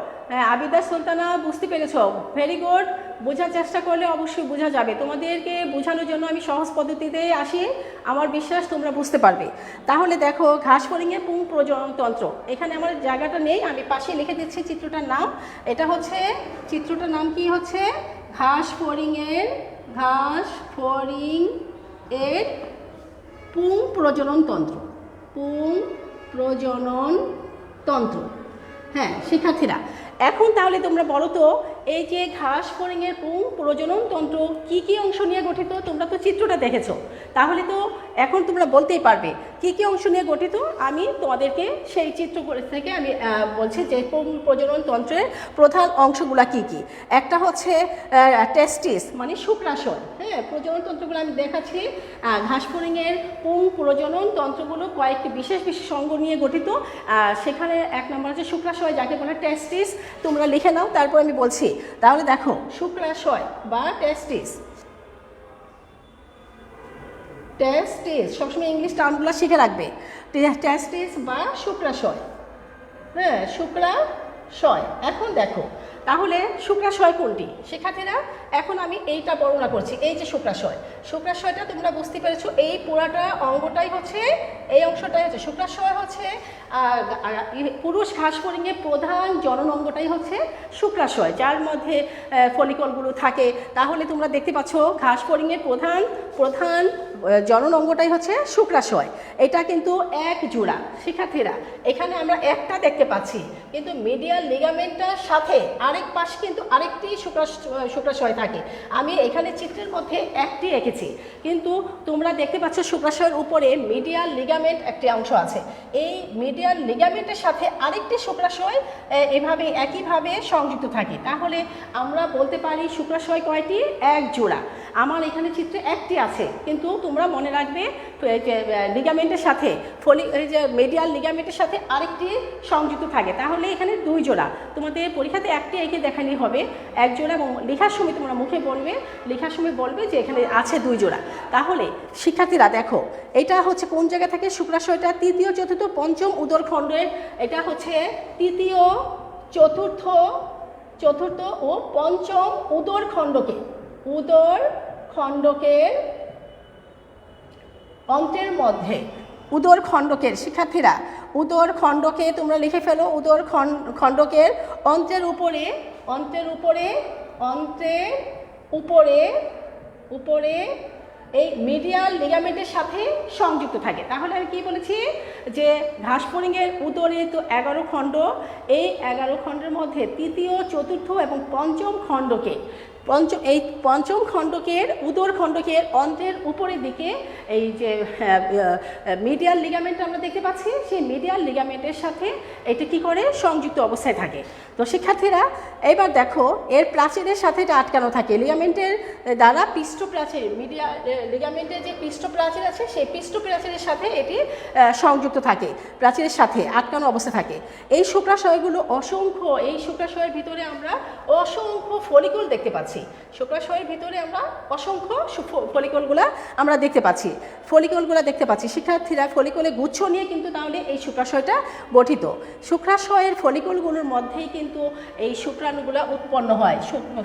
আবিদা সুলতানা বুঝতে পেরেছো, ভেরি গুড। বোঝার চেষ্টা করলে অবশ্যই বোঝা যাবে। তোমাদেরকে বোঝানোর জন্য আমি সহজ পদ্ধতিতে আসি, আমার বিশ্বাস তোমরা বুঝতে পারবে। তাহলে দেখো, ঘাস ফড়িংয়ের পুং প্রজননতন্ত্র, এখানে আমার জায়গাটা নেই, আমি পাশে লিখে দিচ্ছি চিত্রটার নাম। এটা হচ্ছে, চিত্রটার নাম কি হচ্ছে, ঘাস ফড়িংয়ের পুং প্রজননতন্ত্র। পুং প্রজননতন্ত্র। হ্যাঁ শিক্ষার্থীরা, এখন তাহলে তোমরা বলো তো, এই যে ঘাস ফড়িংয়ের পুং প্রজননতন্ত্র কি কি অংশ নিয়ে গঠিত? তোমরা তো চিত্রটা দেখেছো, তাহলে তো এখন তোমরা বলতেই পারবে কি কি অংশ নিয়ে গঠিত। আমি তোমাদেরকে সেই চিত্র থেকে আমি বলছি যে পুং প্রজননতন্ত্রের প্রধান অংশগুলো কি কি। একটা হচ্ছে টেস্টিস, মানে শুক্রাশয়। হ্যাঁ, প্রজননতন্ত্রগুলো আমি দেখাচ্ছি। ঘাস ফড়িংয়ের পুং প্রজননতন্ত্রগুলো কয়েকটি বিশেষ বিশেষ অঙ্গ নিয়ে গঠিত। সেখানে এক নম্বর হচ্ছে শুক্রাশয়, যাকে বলে টেস্টিস। তোমরা লিখে নাও, তারপর আমি বলছি। তাহলে দেখো, শুক্রাশয় বা টেস্টিস, টেস্টিস সবসময় ইংলিশ টার্মগুলো শিখে রাখবে। টেস্টিস বা শুক্রাশয়। হ্যাঁ, শুক্রাশয়। এখন দেখো, তাহলে শুক্রাশয় কোনটি শিক্ষার্থীরা? এখন আমি এইটা বর্ণনা করছি। এই যে শুক্রাশয়, শুক্রাশয়টা তোমরা বুঝতে পেরেছো, এই পুরাটা অঙ্গটাই হচ্ছে, এই অংশটাই হচ্ছে শুক্রাশয়। হচ্ছে পুরুষ ঘাস ফড়িংয়ের প্রধান জনন অঙ্গটাই হচ্ছে শুক্রাশয়, যার মধ্যে ফলিকলগুলো থাকে। তাহলে তোমরা দেখতে পাচ্ছ, ঘাস ফড়িংয়ের প্রধান জনন অঙ্গটাই হচ্ছে শুক্রাশয়। এটা কিন্তু এক জোড়া শিক্ষার্থীরা, এখানে আমরা একটা দেখতে পাচ্ছি, কিন্তু মিডিয়াল লিগামেন্টটার সাথে আরেক পাশে কিন্তু আরেকটি শুক্রাশয় থাকে। আমি এখানে চিত্রের মধ্যে একটি এঁকেছি, কিন্তু তোমরা দেখতে পাচ্ছ শুক্রাশয়ের উপরে মিডিয়াল লিগামেন্ট একটি অংশ আছে। এই মিডিয়াল লিগামেন্টের সাথে আরেকটি শুক্রাশয় এভাবে একইভাবে সংযুক্ত থাকে। তাহলে আমরা বলতে পারি শুক্রাশয় কয়টি? এক জোড়া। আমার এখানে চিত্রে একটি আছে, কিন্তু তোমরা মনে রাখবে লিগামেন্টের সাথে এই যে মিডিয়াল লিগামেন্টের সাথে আরেকটি সংযুক্ত থাকে। তাহলে এখানে দুই জোড়া। তোমাদের পরীক্ষাতে একটি এঁকে দেখালেই হবে, এক জোড়া, এবং লেখার সময় তোমরা মুখে বলবে, লেখার সময় বলবে যে এখানে আছে দুই জোড়া। তাহলে শিক্ষার্থীরা দেখো, এটা হচ্ছে কোন জায়গা থেকে শুক্রাশয়টা? তৃতীয়, চতুর্থ, পঞ্চম উদরখণ্ডের। এটা হচ্ছে তৃতীয়, চতুর্থ ও পঞ্চম উদরখণ্ডকের অন্তের মধ্যে। উদরখণ্ডকের শিক্ষার্থীরা, উদরখণ্ডকে তোমরা লিখে ফেলো। উদরখণ্ডকের অন্তের উপরে এই মিডিয়াল লিগামেন্টের সাথে সংযুক্ত থাকে। তাহলে আমি কি বলেছি যে ঘাস ফড়িংয়ের উদরে তো 11 খণ্ড, এই 11 খণ্ডের মধ্যে তৃতীয়, চতুর্থ এবং পঞ্চম খণ্ডকে, এই পঞ্চম খণ্ডকের উদরখণ্ডকের অন্তের উপরের দিকে এই যে মিডিয়াল লিগামেন্ট আমরা দেখতে পাচ্ছি, সেই মিডিয়াল লিগামেন্টের সাথে এটা কি করে? সংযুক্ত অবস্থায় থাকে। তো শিক্ষার্থীরা, এবার দেখো, এর প্রাচীরের সাথে এটা আটকানো থাকে। লিগামেন্টের দ্বারা পৃষ্ঠপ্রাচীর, মিডিয়াল লিগামেন্টের যে পৃষ্ঠপ্রাচীর আছে, সেই পৃষ্ঠপ্রাচীরের সাথে এটি সংযুক্ত থাকে, প্রাচীরের সাথে আটকানো অবস্থা থাকে। এই শুক্রাশয়গুলো অসংখ্য, এই শুক্রাশয়ের ভিতরে আমরা অসংখ্য ফলিকল দেখতে পাচ্ছি। শুক্রাশয়ের ভিতরে আমরা অসংখ্য ফলিকলগুলো আমরা দেখতে পাচ্ছি। শিক্ষার্থীরা, ফলিকলের গুচ্ছ নিয়ে কিন্তু তাহলে এই শুক্রাশয়টা গঠিত। শুক্রাশয়ের ফলিকলগুলোর মধ্যেই কিন্তু কিন্তু এই শুক্রাণুগুলো উৎপন্ন হয়।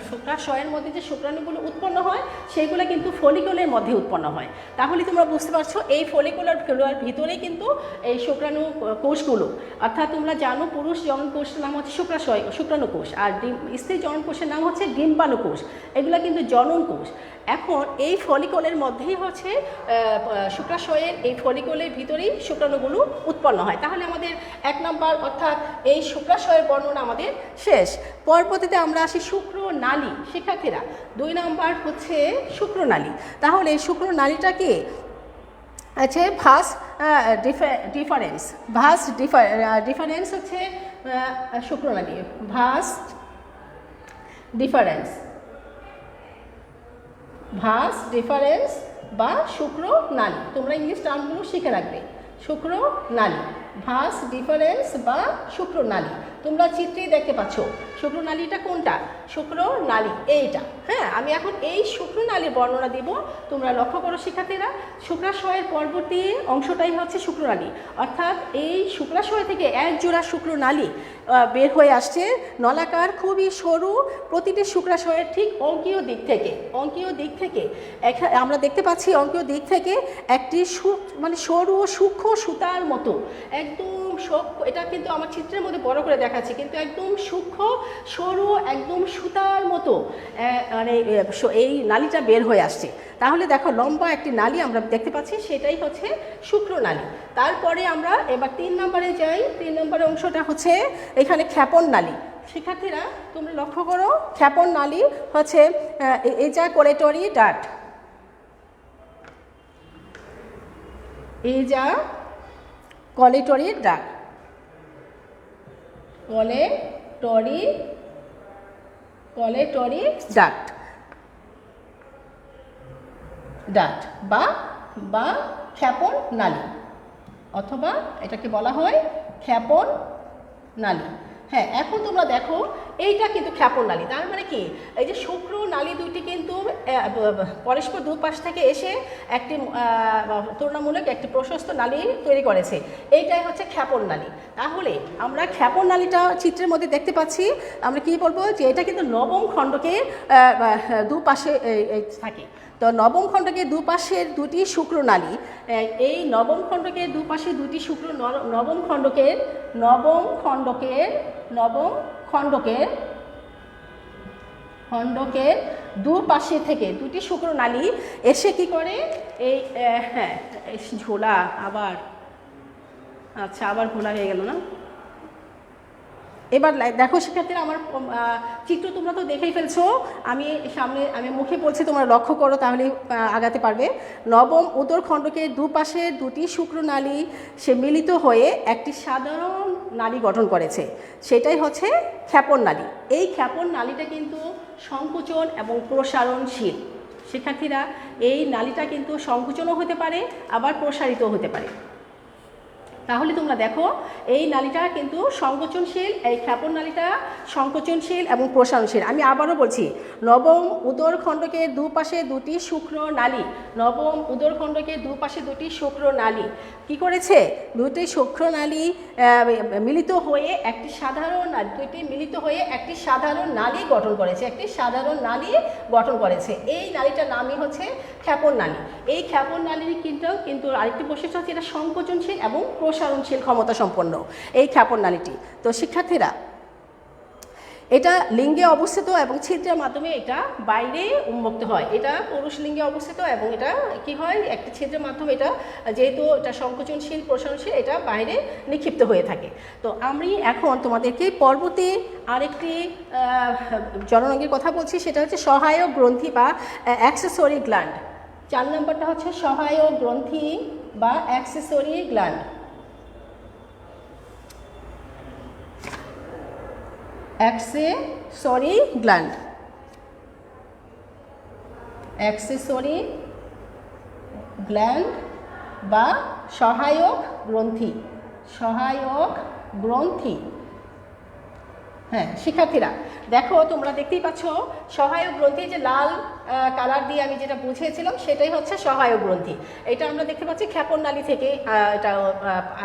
শুক্রাশয়ের মধ্যে যে শুক্রাণুগুলো উৎপন্ন হয় সেইগুলো কিন্তু ফলিকলের মধ্যে উৎপন্ন হয়। তাহলে তোমরা বুঝতে পারছো এই ফলিকুলার ভিতরেই কিন্তু এই শুক্রাণু কোষগুলো, অর্থাৎ তোমরা জানো পুরুষ জনন কোষের নাম হচ্ছে শুক্রাণু কোষ, আর স্ত্রী জনন কোষের নাম হচ্ছে ডিম্বাণু কোষ। এগুলো কিন্তু জনন কোষ। এখন এই ফলিকলের মধ্যেই হচ্ছে শুক্রাশয়ের এই ফলিকলের ভিতরেই শুক্রাণুগুলো উৎপন্ন হয়। তাহলে আমাদের 1 নম্বর অর্থাৎ এই শুক্রাশয়ের বর্ণনা আমাদের শেষ। পরবর্তীতে আমরা আসি শুক্রনালী। শিক্ষার্থীরা 2 নম্বর হচ্ছে শুক্রনালী। তাহলে শুক্রনালীটা কি আছে? ভাস ডিফারেন্স হচ্ছে শুক্রনালী, ভাস ডিফারেন্স বা শুক্রনালী। তোমরা ইংলিশ টার্মগুলো শিখে রাখবে। শুক্রনালী, ভাস ডিফারেন্স বা শুক্রনালী। তোমরা চিত্রেই দেখতে পাচ্ছ শুক্রনালীটা কোনটা? শুক্রনালী এইটা। হ্যাঁ, আমি এখন এই শুক্রনালীর বর্ণনা দেব। তোমরা লক্ষ্য করো শিক্ষার্থীরা, শুক্রাশয়ের পরবর্তী অংশটাই হচ্ছে শুক্রনালী, অর্থাৎ এই শুক্রাশয় থেকে এক জোড়া শুক্রনালী বের হয়ে আসছে, নলাকার, খুবই সরু। প্রতিটি শুক্রাশয়ের ঠিক অঙ্কীয় দিক থেকে আমরা দেখতে পাচ্ছি অঙ্কীয় দিক থেকে একটি সরু সূক্ষ্ম সুতার মতো, একদম এটা কিন্তু আমার চিত্রের মধ্যে বড় করে দেখাচ্ছি, কিন্তু একদম সূক্ষ্ম সরু একদম সুতার মতো মানে এই নালীটা বের হয়ে আসছে। তাহলে দেখো লম্বা একটি নালী আমরা দেখতে পাচ্ছি, সেটাই হচ্ছে শুক্রনালী। তারপরে আমরা এবার 3 নম্বরে যাই। 3 নম্বরের অংশটা হচ্ছে এখানে ক্ষেপণ নালী। শিক্ষার্থীরা তোমরা লক্ষ্য করো, ক্ষেপণ নালী হচ্ছে এজাকুলেটরি ডাক্ট। এজাকুলেটরি ডাক্ট, ডাক্ট বা ক্ষেপণ নালী, অথবা এটাকে বলা হয় ক্ষেপণ নালী। হ্যাঁ, এখন তোমরা দেখো এইটা কিন্তু ক্ষেপণ নালী। তার মানে কি, এই যে শুক্রনালী দুইটি কিন্তু পরস্পর দুপাশ থেকে এসে একটি তুলনামূলক একটি প্রশস্ত নালী তৈরি করেছে, এইটাই হচ্ছে ক্ষেপণ নালী। তাহলে আমরা ক্ষেপণ নালীটা চিত্রের মধ্যে দেখতে পাচ্ছি। আমরা কি বলবো যে এটা কিন্তু নবম খণ্ডকে দুপাশে থাকে। তো নবম খণ্ডকে দুপাশের দুটি শুক্রনালী, এই নবম খণ্ডকের দুপাশে দুটি নবম খণ্ডকের দুপাশে থেকে দুটি শুক্রনালী এসে কি করে এই ঝোলা আবার ভোলা হয়ে গেল না। এবার দেখো শিক্ষার্থীরা, আমার চিত্র তোমরা তো দেখেই ফেলছো, আমি মুখে বলছি, তোমরা লক্ষ্য করো তাহলে আগাতে পারবে। নবম উদর খণ্ডকের দুপাশে দুটি শুক্রনালী সে মিলিত হয়ে একটি সাধারণ নালী গঠন করেছে, সেটাই হচ্ছে ক্ষেপণ নালী। এই ক্ষেপণ নালীটা কিন্তু সংকুচন এবং প্রসারণশীল। শিক্ষার্থীরা, এই নালীটা কিন্তু সংকুচনও হতে পারে, আবার প্রসারিতও হতে পারে। তাহলে তোমরা দেখো এই নালীটা কিন্তু সংকোচনশীল, এই ক্ষেপণ নালীটা সংকোচনশীল এবং প্রসারণশীল। আমি আবারও বলছি, নবম উদর খণ্ডকের দুপাশে দুটি শুক্রনালী, নবম উদর খণ্ডকের দুপাশে দুটি শুক্রনালী কি করেছে? দুটি শুক্রনালী মিলিত হয়ে একটি সাধারণ নালী গঠন করেছে, এই নালীটার নামই হচ্ছে ক্ষেপণ নালী। এই ক্ষেপণ নালীর কিন্তু আরেকটি বৈশিষ্ট্য হচ্ছে এটা সংকোচনশীল এবং প্রসারণশীল ক্ষমতা সম্পন্ন এই ক্ষেপণ নালীটি। তো শিক্ষার্থীরা, এটা লিঙ্গে অবস্থিত এবং ছিদ্রের মাধ্যমে এটা বাইরে উন্মুক্ত হয়। এটা পুরুষ লিঙ্গে অবস্থিত এবং এটা কি হয়, একটা ছিদ্রের মাধ্যমে এটা যেহেতু এটা সংকোচনশীল প্রসারণশীল, এটা বাইরে নিক্ষিপ্ত হয়ে থাকে। তো আমি এখন তোমাদেরকে পরবর্তী আরেকটি জননাঙ্গের কথা বলছি, সেটা হচ্ছে সহায়ক গ্রন্থি বা অ্যাক্সেসরি গ্ল্যান্ড। 4 নম্বরটা হচ্ছে সহায়ক গ্রন্থি বা অ্যাক্সেসরি গ্ল্যান্ড। অ্যাক্সেসরি গ্ল্যান্ড বা সহায়ক গ্রন্থি। হ্যাঁ শিক্ষার্থীরা দেখো, তোমরা দেখতেই পাচ্ছ সহায়ক গ্রন্থি, যে লাল কালার দিয়ে আমি যেটা বুঝিয়েছিলাম সেটাই হচ্ছে সহায়ক গ্রন্থি। এটা আমরা দেখতে পাচ্ছি ক্ষেপণ নালী থেকে, এটা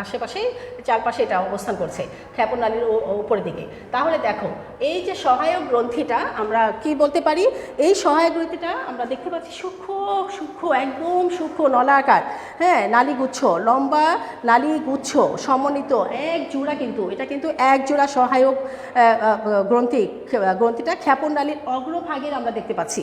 আশেপাশেই চারপাশে এটা অবস্থান করছে ক্ষেপণ নালীর উপরের দিকে। তাহলে দেখো এই যে সহায়ক গ্রন্থিটা আমরা কি বলতে পারি, এই সহায়ক গ্রন্থিটা আমরা দেখতে পাচ্ছি সূক্ষ্ম সূক্ষ্ম একদম সূক্ষ্ম নলাকার, হ্যাঁ নালীগুচ্ছ, লম্বা নালীগুচ্ছ সমন্বিত এক জোড়া, কিন্তু এটা কিন্তু এক জোড়া সহায়ক গ্রন্থিটা ক্ষেপণ নালীর অগ্রভাগের আমরা দেখতে পাচ্ছি,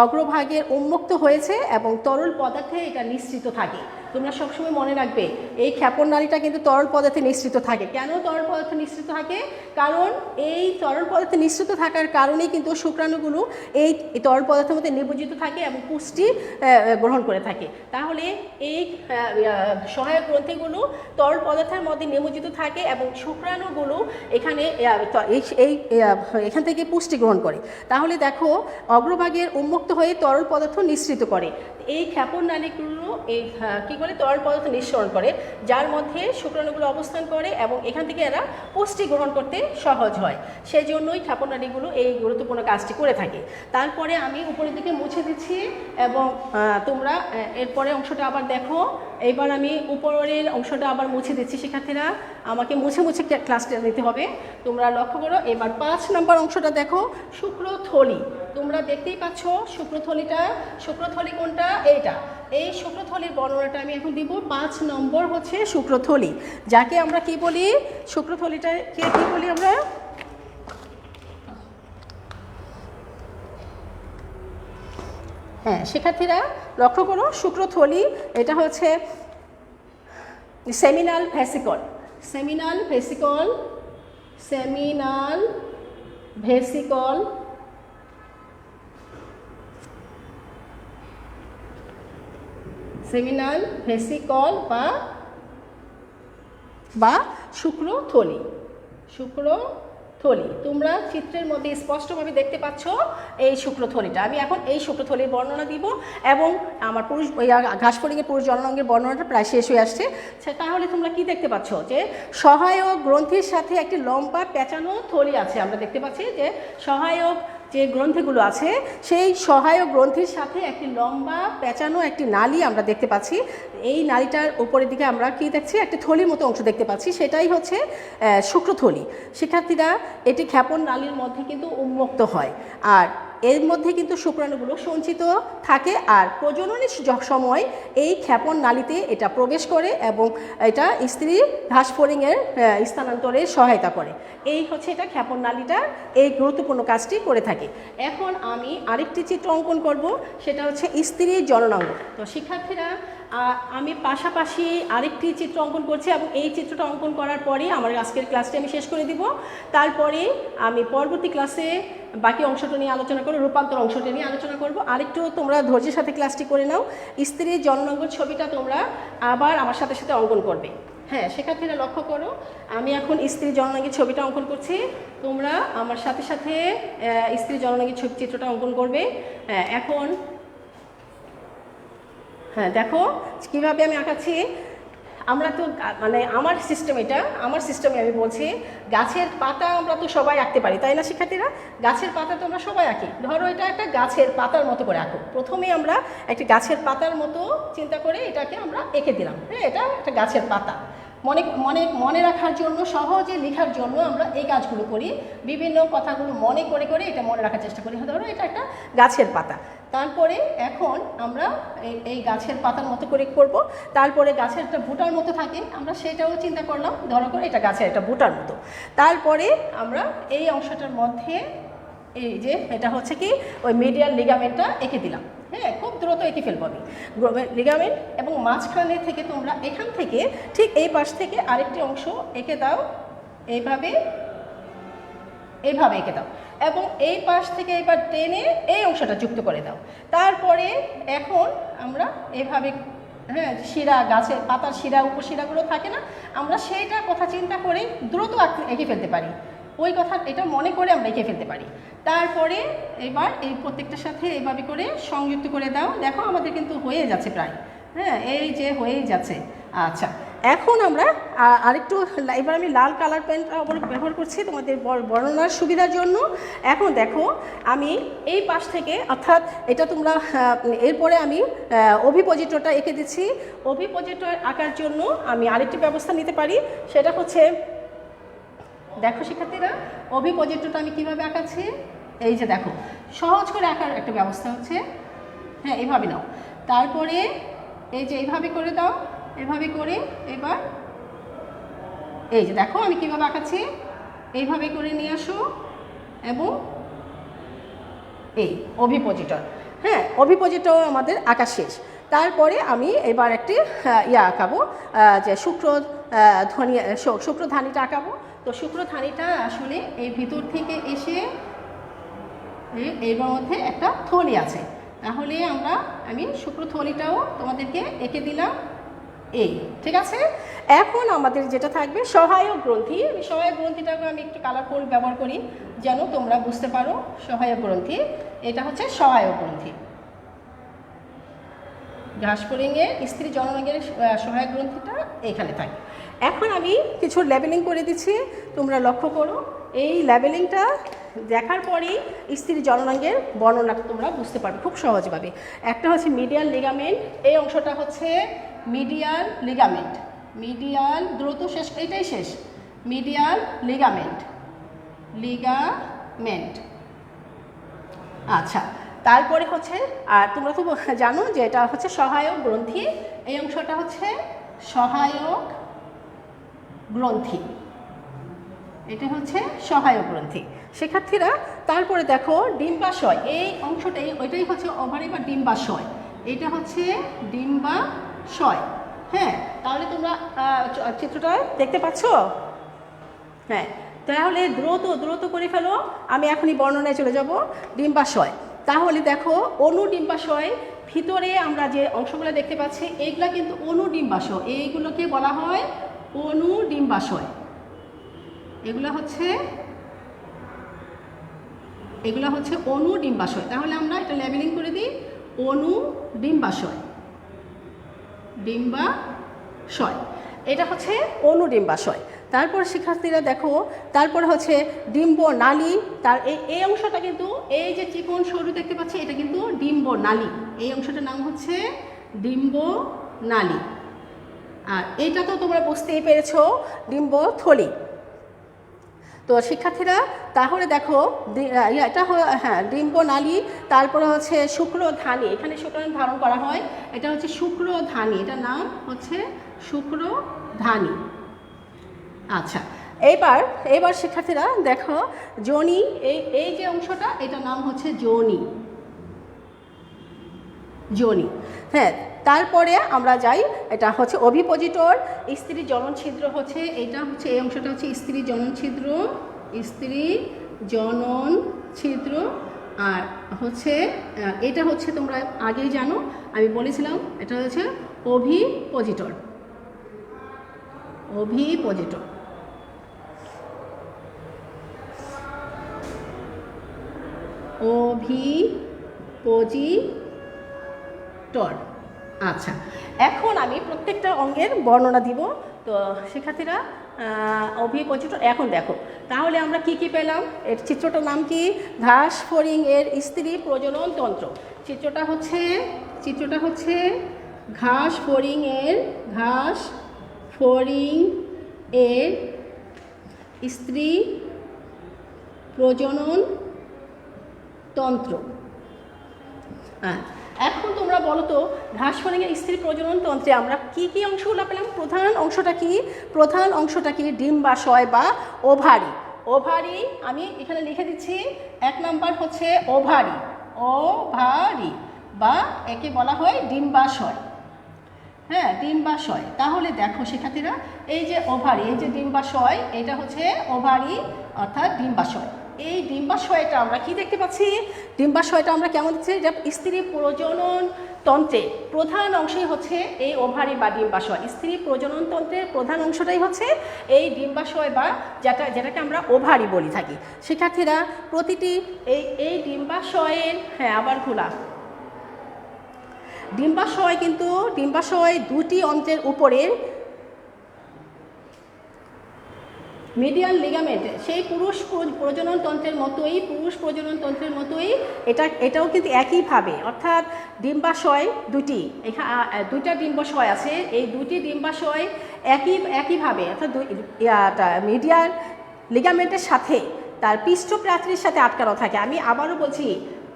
অগ্রভাগের উন্মুক্ত হয়েছে এবং তরল পদার্থে এটা নিঃসৃত থাকে। তোমরা সবসময় মনে রাখবে এই ক্ষেপণ নালীটা কিন্তু তরল পদার্থে নিঃসৃত থাকে। কেন তরল পদার্থে নিঃসৃত থাকে? কারণ এই তরল পদার্থে নিঃসৃত থাকার কারণেই কিন্তু শুক্রাণুগুলো এই তরল পদার্থের মধ্যে নিমজ্জিত থাকে এবং পুষ্টি গ্রহণ করে থাকে। তাহলে এই সহায়ক গ্রন্থিগুলো তরল পদার্থের মধ্যে নিমজ্জিত থাকে এবং শুক্রাণুগুলো এখানে এখান থেকে পুষ্টি গ্রহণ করে। তাহলে দেখো অগ্রভাগের উন্মুক্ত হয়ে তরল পদার্থ নিঃসৃত করে। এই ক্ষেপণ নালীগুলো এই কী করে তরল পদার্থ নিঃসরণ করে, যার মধ্যে শুক্রাণুগুলো অবস্থান করে এবং এখান থেকে এরা পুষ্টি গ্রহণ করতে সহজ হয়। সেই জন্যই ক্ষেপণ নালীগুলো এই গুরুত্বপূর্ণ কাজটি করে থাকে। তারপরে আমি উপরের দিকে মুছে দিচ্ছি এবং তোমরা এরপরে অংশটা আবার দেখো। এইবার আমি উপরের অংশটা আবার মুছে দিচ্ছি। শিক্ষার্থীরা আমাকে মুছে মুছে ক্লাসটা নিতে হবে। তোমরা লক্ষ্য করো, এবার 5 নম্বর অংশটা দেখো, শুক্রথলি। তোমরা দেখতেই পাচ্ছ শুক্রথলি কোনটা? এইটা। এই শুক্রথলির বর্ণনাটা আমি এখন দিব। 5 নম্বর হচ্ছে শুক্রথলি, যাকে আমরা কি বলি, শুক্রথলিটাকে কি বলি আমরা? হ্যাঁ শিক্ষার্থীরা লক্ষ্য করো, শুক্রথলি এটা হচ্ছে সেমিনাল ভেসিকল। সেমিনাল ভেসিকল বা শুক্রথলি। তোমরা চিত্রের মধ্যে স্পষ্টভাবে দেখতে পাচ্ছ এই শুক্রথলিটা। আমি এখন এই শুক্রথলির বর্ণনা দিব এবং আমার ঘাসফড়িংয়ের পুরুষ জননাঙ্গের বর্ণনাটা প্রায় শেষ হয়ে আসছে। তাহলে তোমরা কি দেখতে পাচ্ছ, যে সহায়ক গ্রন্থির সাথে একটি লম্বা পেঁচানো থলি আছে। আমরা দেখতে পাচ্ছি যে সহায়ক যে গ্রন্থিগুলো আছে সেই সহায়ক গ্রন্থির সাথে একটি লম্বা পেঁচানো একটি নালী আমরা দেখতে পাচ্ছি। এই নালীটার উপরের দিকে আমরা কি দেখছি, একটি থলির মতো অংশ দেখতে পাচ্ছি, সেটাই হচ্ছে শুক্রথলি। শিক্ষার্থীরা এটি ক্ষেপণ নালীর মধ্যে কিন্তু উন্মুক্ত হয়, আর এর মধ্যে কিন্তু শুক্রাণুগুলো সঞ্চিত থাকে, আর প্রজননের সময় এই ক্ষেপণ নালীতে এটা প্রবেশ করে এবং এটা স্ত্রী ঘাসফড়িংয়ের স্থানান্তরে সহায়তা করে। এই হচ্ছে এটা ক্ষেপণ নালীটা এই গুরুত্বপূর্ণ কাজটি করে থাকে। এখন আমি আরেকটি চিত্র অঙ্কন করব, সেটা হচ্ছে স্ত্রী জননাঙ্গ। তো শিক্ষার্থীরা আমি পাশাপাশি আরেকটি চিত্র অঙ্কন করছি এবং এই চিত্রটা অঙ্কন করার পরে আমার আজকের ক্লাসটি আমি শেষ করে দিব। তারপরে আমি পরবর্তী ক্লাসে বাকি অংশটা নিয়ে আলোচনা করব, রূপান্তর অংশটা নিয়ে আলোচনা করব। আরেকটু তোমরা ধৈর্যের সাথে ক্লাসটি করে নাও। স্ত্রীর জননাঙ্গ ছবিটা তোমরা আবার আমার সাথে সাথে অঙ্কন করবে। হ্যাঁ শিক্ষার্থীরা লক্ষ্য করো, আমি এখন স্ত্রী জননাঙ্গের ছবিটা অঙ্কন করছি। তোমরা আমার সাথে সাথে স্ত্রী জননাঙ্গের চিত্রটা অঙ্কন করবে। এখন হ্যাঁ দেখো কীভাবে আমি আঁকাচ্ছি। আমরা তো মানে আমার সিস্টেমে আমি বলছি, গাছের পাতা আমরা তো সবাই আঁকতে পারি, তাই না শিক্ষার্থীরা? গাছের পাতা তো আমরা সবাই আঁকি। ধরো এটা একটা গাছের পাতার মতো করে আঁকো। প্রথমে আমরা একটি গাছের পাতার মতো চিন্তা করে এটাকে আমরা এঁকে দিলাম। হ্যাঁ এটা একটা গাছের পাতা। মনে রাখার জন্য, সহজে লেখার জন্য আমরা এই কাজগুলো করি, বিভিন্ন কথাগুলো মনে করে করে এটা মনে রাখার চেষ্টা করি। ধরো এটা একটা গাছের পাতা। তারপরে এখন আমরা এই গাছের পাতার মতো করে করব। তারপরে গাছের একটা বুটার মতো থাকে, আমরা সেটাও চিন্তা করলাম, ধরো করে এটা গাছের একটা বুটার মতো। তারপরে আমরা এই অংশটার মধ্যে এই যে এটা হচ্ছে কি ওই মিডিয়াল লিগামেন্টটা এঁকে দিলাম। হ্যাঁ খুব দ্রুত এঁকে ফেলবো আমি লিগামেন্ট, এবং মাঝখানে থেকে তোমরা এখান থেকে ঠিক এই পাশ থেকে আরেকটি অংশ এঁকে দাও, এইভাবে এঁকে দাও, এবং এই পাশ থেকে এবার টেনে এই অংশটা যুক্ত করে দাও। তারপরে এখন আমরা এভাবে হ্যাঁ শিরা, গাছের পাতার শিরা, উপশিরাগুলো থাকে না, আমরা সেইটা কথা চিন্তা করে দ্রুত এঁকে ফেলতে পারি। ওই কথা এটা মনে করে আমরা এঁকে ফেলতে পারি। তারপরে এবার এই প্রত্যেকটার সাথে এইভাবে করে সংযুক্ত করে দাও। দেখো আমাদের কিন্তু হয়ে যাচ্ছে প্রায়। হ্যাঁ এই যে হয়েই যাচ্ছে। আচ্ছা এখন আমরা আরেকটু, এবার আমি লাল কালার পেনটা ব্যবহার করছি তোমাদের বর্ণনার সুবিধার জন্য। এখন দেখো আমি এই পাশ থেকে, অর্থাৎ এটা তোমরা এরপরে আমি অভিপোজিটরটা এঁকে দিচ্ছি। অভিপোজিটর আঁকার জন্য আমি আরেকটি ব্যবস্থা নিতে পারি, সেটা হচ্ছে, দেখো শিক্ষার্থীরা, অভিপোজিটরটা আমি কীভাবে আঁকাচ্ছি, এই যে দেখো, সহজ করে আঁকার একটা ব্যবস্থা হচ্ছে, হ্যাঁ এইভাবে নাও, তারপরে এই যে এইভাবে করে দাও, এভাবে করে এবার এই যে দেখো আমি কীভাবে আঁকাচ্ছি, এইভাবে করে নিয়ে আসো এবং এই অভিপোজিটর, হ্যাঁ অভিপোজিটর আমাদের আঁকা শেষ। তারপরে আমি এবার একটি আঁকাবো, যে শুক্রধানীটা আঁকাবো। তো শুক্রধানীটা আসলে এই ভিতর থেকে এসে এর মধ্যে একটা থলি আছে, তাহলে আমি শুক্রথলিটাও তোমাদেরকে এঁকে দিলাম, এই ঠিক আছে। এখন আমাদের যেটা থাকবে সহায়ক গ্রন্থি। সহায়ক গ্রন্থিটাকে আমি একটু কালারফুল ব্যবহার করি যেন তোমরা বুঝতে পারো। সহায়ক গ্রন্থি, এটা হচ্ছে সহায়ক গ্রন্থি, ঘাসফড়িংয়ের স্ত্রী জননাঙ্গের সহায়ক গ্রন্থিটা এখানে থাকে। এখন আমি কিছু লেবেলিং করে দিচ্ছি, তোমরা লক্ষ্য করো, এই লেবেলিংটা দেখার পরেই স্ত্রী জননাঙ্গের বর্ণনাটা তোমরা বুঝতে পারবে খুব সহজভাবে। একটা হচ্ছে মিডিয়াল লিগামেন্ট, এই অংশটা হচ্ছে মিডিয়াল লিগামেন্ট, মিডিয়াল দ্রুত শেষ, এটাই শেষ, মিডিয়াল লিগামেন্ট, লিগামেন্ট। আচ্ছা, তারপরে হচ্ছে, আর তোমরা তো জানো যে এটা হচ্ছে সহায়ক গ্রন্থি, এই অংশটা হচ্ছে সহায়ক গ্রন্থি, এটা হচ্ছে সহায়ক গ্রন্থি শিক্ষার্থীরা। তারপরে দেখো ডিম্বাশয়, এই অংশটাই, ওইটাই হচ্ছে ওভারি বা ডিম্বাশয়, এটা হচ্ছে ডিম্বাশয়। হ্যাঁ, তাহলে তোমরা চিত্রটা দেখতে পাচ্ছ? হ্যাঁ, তাহলে দ্রুত করে ফেলো, আমি এখনই বর্ণনায় চলে যাব। ডিম্বাশয়, তাহলে দেখো অনুডিম্বাশয়, ভিতরে আমরা যে অংশগুলো দেখতে পাচ্ছি এইগুলা কিন্তু অনুডিম্বাশয়, এইগুলোকে বলা হয় অনুডিম্বাশয়। এগুলো হচ্ছে অনুডিম্বাশয়। তাহলে আমরা এটা লেবেলিং করে দিই, অনুডিম্বাশয়, ডিম্বাশয়, এটা হচ্ছে অনুডিম্বাশয়। তারপর শিক্ষার্থীরা দেখো, তারপর হচ্ছে ডিম্ব নালী, তার এই অংশটা কিন্তু, এই যে চিকন সরু দেখতে পাচ্ছি এটা কিন্তু ডিম্ব নালী, এই অংশটার নাম হচ্ছে ডিম্ব নালী। আর এইটা তো তোমরা বুঝতেই পেরেছো, ডিম্ব থলি। তো শিক্ষার্থীরা তাহলে দেখো এটা হ্যাঁ ডিম্ব নালী, তারপরে হচ্ছে শুক্রধানী, এখানে শুক্রাণু ধারণ করা হয়, এটা হচ্ছে শুক্রধানী, এটার নাম হচ্ছে শুক্রধানী। আচ্ছা, এবার শিক্ষার্থীরা দেখো যোনি, এই যে অংশটা এটার নাম হচ্ছে যোনি, যোনি। হ্যাঁ, তারপরে আমরা যাই, এটা হচ্ছে অভিপোজিটর, স্ত্রী জনন ছিদ্র হচ্ছে, এটা হচ্ছে এই অংশটা হচ্ছে স্ত্রী জনন ছিদ্র, স্ত্রী জনন ছিদ্র। আর হচ্ছে এটা হচ্ছে তোমরা আগেই জানো, আমি বলেছিলাম, এটা হচ্ছে অভিপোজিটর, অভিপোজিটর। অভিপোজিটর। আচ্ছা, এখন আমি প্রত্যেকটা অঙ্গের বর্ণনা দিব। তো শিক্ষার্থীরা অভিপোজিটর, এখন দেখো তাহলে আমরা কি কি পেলাম, এর চিত্রটার নাম কি, ঘাসফড়িং এর স্ত্রী প্রজনন তন্ত্র। চিত্রটা হচ্ছে ঘাসফড়িং এর স্ত্রী প্রজনন তন্ত্র। হ্যাঁ, এখন তোমরা বলো তো ঘাসফড়িংয়ের স্ত্রী প্রজনন তন্ত্রে আমরা কি কি অংশগুলো পেলাম? প্রধান অংশটা কি ডিম্বাশয় বা ওভারি। ওভারি আমি এখানে লিখে দিচ্ছি, 1 নাম্বার হচ্ছে ওভারি বা একে বলা হয় ডিম্বাশয়। হ্যাঁ, ডিম্বাশয়। তাহলে দেখো শিক্ষার্থীরা, এই যে ওভারি, এই যে ডিম্বাশয়, এটা হচ্ছে ওভারি অর্থাৎ ডিম্বাশয়। এই ডিম্বাশয়টা আমরা কি দেখতে পাচ্ছি, ডিম্বাশয়টা আমরা কেমন দেখছি, এটা স্ত্রী প্রজনন তন্ত্রের প্রধান অংশই হচ্ছে এই ওভারি বা ডিম্বাশয়। স্ত্রী প্রজনন তন্ত্রের প্রধান অংশটাই হচ্ছে এই ডিম্বাশয় বা যেটাকে আমরা ওভারি বলি থাকি। শিক্ষার্থীরা প্রতিটি এই ডিম্বাশয়ের, হ্যাঁ আবার খোলা, ডিম্বাশয় কিন্তু ডিম্বাশয় দুটি অন্ত্রের উপরের মিডিয়াল লিগামেন্ট সেই পুরুষ প্রজননতন্ত্রের মতোই এটাও কিন্তু একইভাবে, অর্থাৎ ডিম্বাশয় দুটি, দুইটা ডিম্বাশয় আছে, এই দুটি ডিম্বাশয় একইভাবে অর্থাৎ মিডিয়াল লিগামেন্টের সাথে তার পৃষ্ঠপ্রাচীরের সাথে আটকানো থাকে। আমি আবারও বলছি,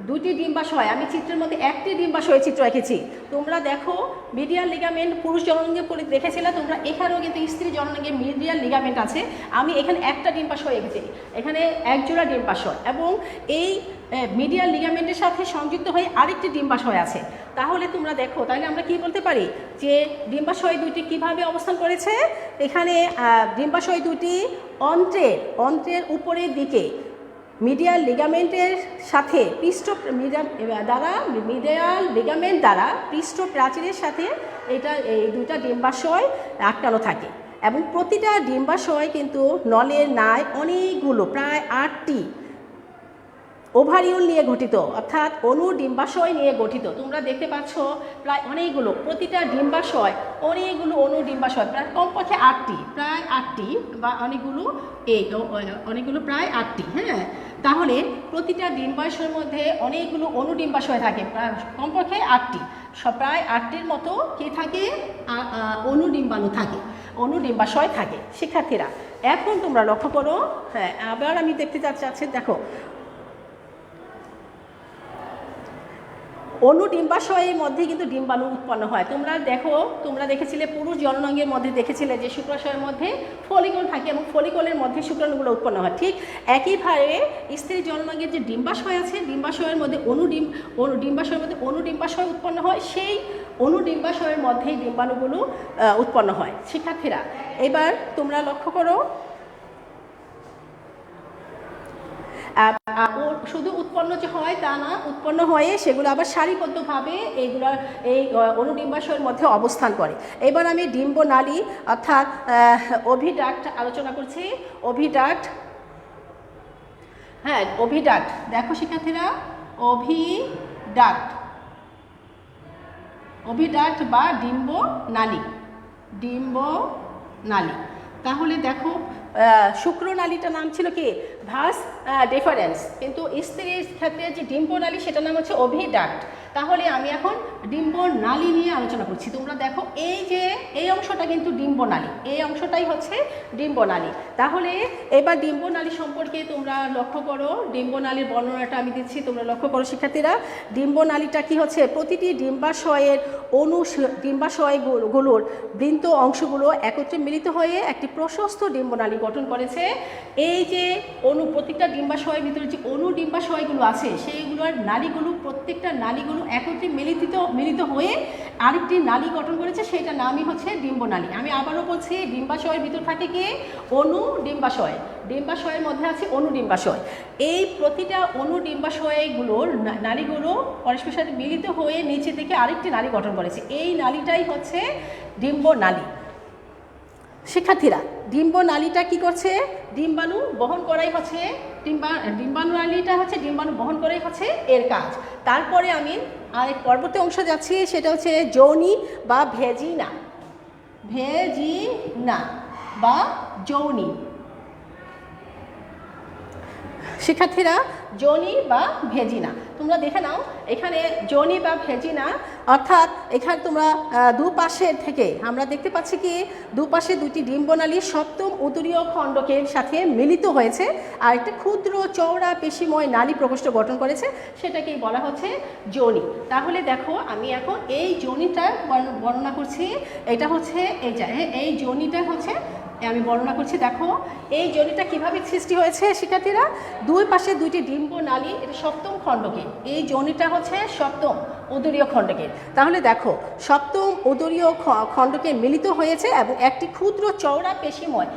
দুটি ডিম্বাশয়, আমি চিত্রের মধ্যে একটি ডিম্বাশয় চিত্র এঁকেছি। তোমরা দেখো মিডিয়াল লিগামেন্ট পুরুষ জননাঙ্গে দেখেছিলে, তোমরা এখানেও কিন্তু স্ত্রী জননাঙ্গে মিডিয়াল লিগামেন্ট আছে। আমি এখানে একটা ডিম্বাশয় এঁকেছি, এখানে একজোড়া ডিম্বাশয়, এবং এই মিডিয়াল লিগামেন্টের সাথে সংযুক্ত হয়ে আরেকটি ডিম্বাশয় আছে। তাহলে তোমরা দেখো, তাহলে আমরা কি বলতে পারি যে ডিম্বাশয় দুটি কিভাবে অবস্থান করেছে? এখানে ডিম্বাশয় দুটি অন্ত্রের উপরের দিকে মিডিয়াল লিগামেন্টের সাথে মিডিয়াল লিগামেন্ট দ্বারা পৃষ্ঠ প্রাচীরের সাথে এই দুইটা ডিম্বাশয় আটকানো থাকে, এবং প্রতিটা ডিম্বাশয় কিন্তু নলের ন্যায় অনেকগুলো, প্রায় 8টি ওভারিউল নিয়ে গঠিত, অর্থাৎ ডিম্বাশয় নিয়ে গঠিত। তোমরা দেখতে পাচ্ছ প্রায় অনেকগুলো, প্রতিটা ডিম্বাশয় অনেকগুলো ডিম্বাশয়, প্রায় কমপক্ষে 8টি, প্রায় 8টি, বা অনেকগুলো প্রায় 8টি। হ্যাঁ, তাহলে প্রতিটা ডিম্বাশয়ের মধ্যে অনেকগুলো ডিম্বাশয় থাকে, প্রায় কমপক্ষে 8টি, প্রায় 8টির মতো কি থাকে, ডিম্বাণু থাকে, ডিম্বাশয় থাকে। শিক্ষার্থীরা, এখন তোমরা লক্ষ্য করো, হ্যাঁ আবার আমি দেখতে চাচ্ছি, দেখো ডিম্বাশয়ের মধ্যে কিন্তু ডিম্বাণু উৎপন্ন হয়। তোমরা দেখেছিলে পুরুষ জননাঙ্গের মধ্যে দেখেছিলে যে শুক্রাশয়ের মধ্যে ফলিকল থাকে, এবং ফলিকলের মধ্যে শুক্রাণুগুলো উৎপন্ন হয়। ঠিক একইভাবে স্ত্রী জননাঙ্গের যে ডিম্বাশয় আছে, ডিম্বাশয়ের মধ্যে ডিম্বাশয় উৎপন্ন হয়, সেই ডিম্বাশয়ের মধ্যেই ডিম্বাণুগুলো উৎপন্ন হয়। শিক্ষার্থীরা, এবার তোমরা লক্ষ্য করো, শুধু উৎপন্ন যে হয় তা না, উৎপন্ন হয়ে সেগুলো আবার সারিবদ্ধভাবে এই ডিম্বাশয়ের মধ্যে অবস্থান করে। এবার আমি ডিম্বনালী অর্থাৎ ওভিডাক্ট আলোচনা করছি। ওভিডাক্ট দেখো শিক্ষার্থীরা, ওভিডাক্ট বা ডিম্বনালী। তাহলে দেখো, শুক্রনালীটার নাম ছিল কি, ভাস ডিফারেন্স, কিন্তু স্ত্রীর ক্ষেত্রে যে ডিম্বনালী সেটার নাম হচ্ছে ওভিডাক্ট। তাহলে আমি এখন ডিম্বনালী নিয়ে আলোচনা করছি। তোমরা দেখো, এই অংশটা কিন্তু ডিম্বনালী, এই অংশটাই হচ্ছে ডিম্বনালী। তাহলে এবার ডিম্বনালী সম্পর্কে তোমরা লক্ষ্য করো, ডিম্বনালীর বর্ণনাটা আমি দিচ্ছি, তোমরা লক্ষ্য করো শিক্ষার্থীরা। ডিম্বনালীটা কি হচ্ছে, প্রতিটি ডিম্বাশয়গুলোর বৃন্ত অংশগুলো একত্রে মিলিত হয়ে একটি প্রশস্ত ডিম্বনালী গঠন করেছে। এই যে প্রত্যেকটা ডিম্বাশয়ের ভিতরে যে ডিম্বাশয়গুলো আছে, সেইগুলোর নালীগুলো, প্রত্যেকটা নালীগুলো একত্রে মিলিত হয়ে আরেকটি নালী গঠন করেছে, সেটা নামই হচ্ছে ডিম্বনালী। আমি আবারও বলছি, ডিম্বাশয়ের ভিতর থাকে কি, ডিম্বাশয়, ডিম্বাশয়ের মধ্যে আছে ডিম্বাশয়। এই প্রতিটা ডিম্বাশয়গুলোর নালীগুলো পরস্পরের সাথে মিলিত হয়ে নিচে থেকে আরেকটি নালী গঠন করেছে, এই নালীটাই হচ্ছে ডিম্বনালী। শিক্ষার্থীরা, ডিম্বনালীটা কি করছে, ডিম্বাণু বহন করাই হচ্ছে ডিম্বাণুনালীটা হচ্ছে ডিম্বাণু বহন করাই হচ্ছে এর কাজ। তারপরে আমি আরেক পরবর্তী অংশ যাচ্ছি, সেটা হচ্ছে যৌনি বা ভেজিনা বা যৌনি। শিক্ষার্থীরা, যোনি বা ভেজিনা তোমরা দেখে নাও, এখানে যোনি বা ভেজিনা অর্থাৎ এখানে তোমরা দুপাশের থেকে আমরা দেখতে পাচ্ছি কি, দুপাশে দুটি ডিম্বনালী সপ্তম উদরীয় খণ্ডকের সাথে মিলিত হয়েছে, আর একটা ক্ষুদ্র চওড়া পেশিময় নালী প্রকোষ্ঠ গঠন করেছে, সেটাকেই বলা হচ্ছে যোনি। তাহলে দেখো, আমি এখন এই যোনিটা বর্ণনা করছি। এটা হচ্ছে এই যোনিটা হচ্ছে আমি বর্ণনা করছি। দেখো, এই যোনিটা কিভাবে সৃষ্টি হয়েছে শিক্ষার্থীরা, দুই পাশে দুইটি ডিম্বনালী, এটা সপ্তম খণ্ডকে, এই যোনিটা হচ্ছে সপ্তম উদরীয় খণ্ডকে। তাহলে দেখো, সপ্তম উদরীয় খণ্ডকে মিলিত হয়েছে এবং একটি ক্ষুদ্র চওড়া পেশিময়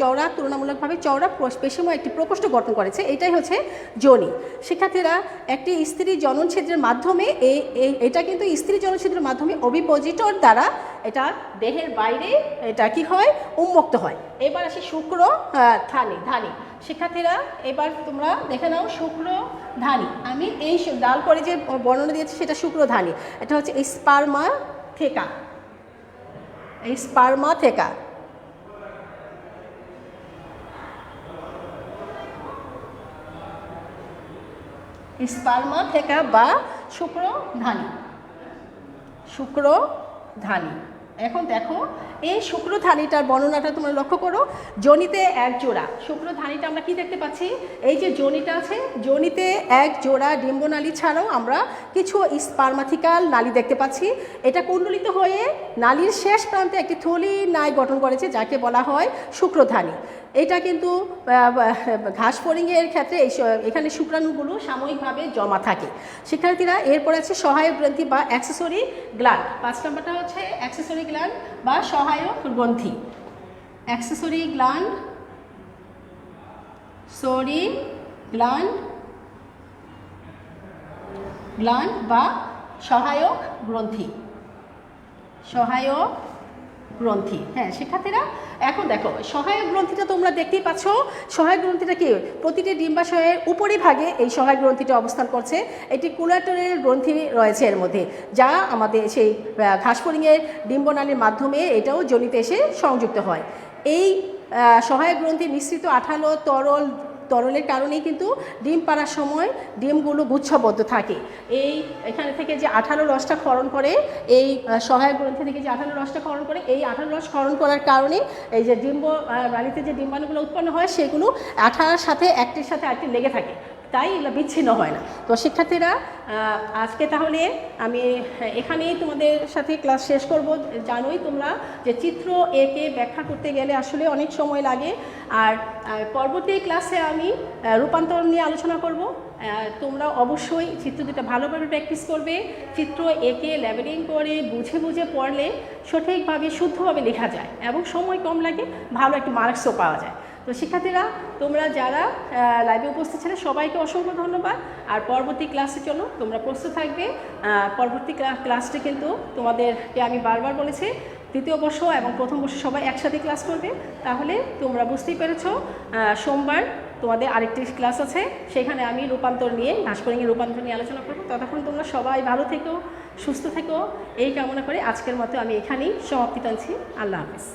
চওড়া তুলনামূলকভাবে চওড়া পেশিময় একটি প্রকোষ্ঠ গঠন করেছে, এটাই হচ্ছে যোনি। শিক্ষার্থীরা, একটি স্ত্রী জননছিদ্রের মাধ্যমে এটা কিন্তু স্ত্রী জননছিদ্রের মাধ্যমে অভিপোজিটর দ্বারা এটা দেহের বাইরে এটা কি হয়, উন্মুক্ত হয়। এবার আসি ধানী। শিক্ষার্থীরা, এবার তোমরা দেখে নাও শুক্রধানী। আমি এই ডাল করে যে বর্ণনা দিয়েছি সেটা শুক্রধানী, এটা হচ্ছে স্পার্মা থেকা, এই স্পার্মা থেকা। স্পার্মা থেকা বা শুক্রধানী, শুক্রধানী। এখন দেখো এই শুক্রধানীটার বর্ণনাটা তোমরা লক্ষ্য করো। যোনিতে এক জোড়া, শুক্রধানীটা আমরা কি দেখতে পাচ্ছি, এই যে যোনিটা আছে, যোনিতে এক জোড়া ডিম্বনালী ছাড়াও আমরা কিছু স্পার্মাথিক্যাল নালী দেখতে পাচ্ছি। এটা কুণ্ডলিত হয়ে নালীর শেষ প্রান্তে একটি থলি নায় গঠন করেছে, যাকে বলা হয় শুক্রধানী। এটা কিন্তু ঘাস ফড়িংয়ের ক্ষেত্রে এখানে শুক্রাণুগুলো সাময়িকভাবে জমা থাকে। শিক্ষার্থীরা, এরপর আছে সহায়ক গ্রন্থি বা অ্যাক্সেসরি গ্ল্যান্ড। 5 নম্বরটা হচ্ছে অ্যাক্সেসরি গ্ল্যান্ড বা সহায়ক গ্রন্থি। Accessory gland, sorry gland, gland বা সহায়ক গ্রন্থি, সহায়ক গ্রন্থি। হ্যাঁ শিক্ষার্থীরা, এখন দেখো সহায়ক গ্রন্থিটা তোমরা দেখতেই পাচ্ছ। সহায়ক গ্রন্থিটা কি, প্রতিটি ডিম্বাশয়ের উপরিভাগে এই সহায়ক গ্রন্থিটা অবস্থান করছে। এটি কুলাটোরের গ্রন্থি রয়েছে এর মধ্যে, যা আমাদের সেই ঘাসফড়িংয়ের ডিম্বনালীর মাধ্যমে এটাও যোনিতে এসে সংযুক্ত হয়। এই সহায়ক গ্রন্থি মিশ্রিত আঠালো তরলের কারণেই কিন্তু ডিম পাড়ার সময় ডিমগুলো গুচ্ছবদ্ধ থাকে। এখানে থেকে যে আঠালো রসটা ক্ষরণ করে, এই সহায়ক গ্রন্থি থেকে যে আঠালো রসটা ক্ষরণ করে, এই আঠালো রস ক্ষরণ করার কারণে এই যে নালীতে যে ডিম্বাণুগুলো উৎপন্ন হয় সেগুলো আঠার সাথে একটির সাথে আরেকটি লেগে থাকে, তাই এগুলো বিচ্ছিন্ন হয় না। তো শিক্ষার্থীরা, আজকে তাহলে আমি এখানেই তোমাদের সাথে ক্লাস শেষ করব। জানোই তোমরা যে চিত্র একে ব্যাখ্যা করতে গেলে আসলে অনেক সময় লাগে। আর পরবর্তী ক্লাসে আমি রূপান্তর নিয়ে আলোচনা করব। তোমরা অবশ্যই চিত্র দুটো ভালোভাবে প্র্যাকটিস করবে। চিত্র একে লেবেলিং করে বুঝে বুঝে পড়লে সঠিকভাবে শুদ্ধভাবে লেখা যায় এবং সময় কম লাগে, ভালো একটা মার্কসও পাওয়া যায়। তো শিক্ষার্থীরা, তোমরা যারা লাইভে উপস্থিত ছিলেন সবাইকে অসংখ্য ধন্যবাদ। আর পরবর্তী ক্লাসের জন্য তোমরা প্রস্তুত থাকবে। পরবর্তী ক্লাসটি কিন্তু তোমাদেরকে আমি বারবার বলেছি, দ্বিতীয় বর্ষ এবং প্রথম বর্ষ সবাই একসাথে ক্লাস করবে। তাহলে তোমরা বুঝতেই পেরেছ, সোমবার তোমাদের আরেকটি ক্লাস আছে, সেখানে আমি রূপান্তর নিয়ে, ঘাসফড়িংয়ের রূপান্তর নিয়ে আলোচনা করব। ততক্ষণ তোমরা সবাই ভালো থেকো, সুস্থ থেকো, এই কামনা করে আজকের মতো আমি এখানেই সমাপ্তি টানছি। আল্লাহ হাফেজ।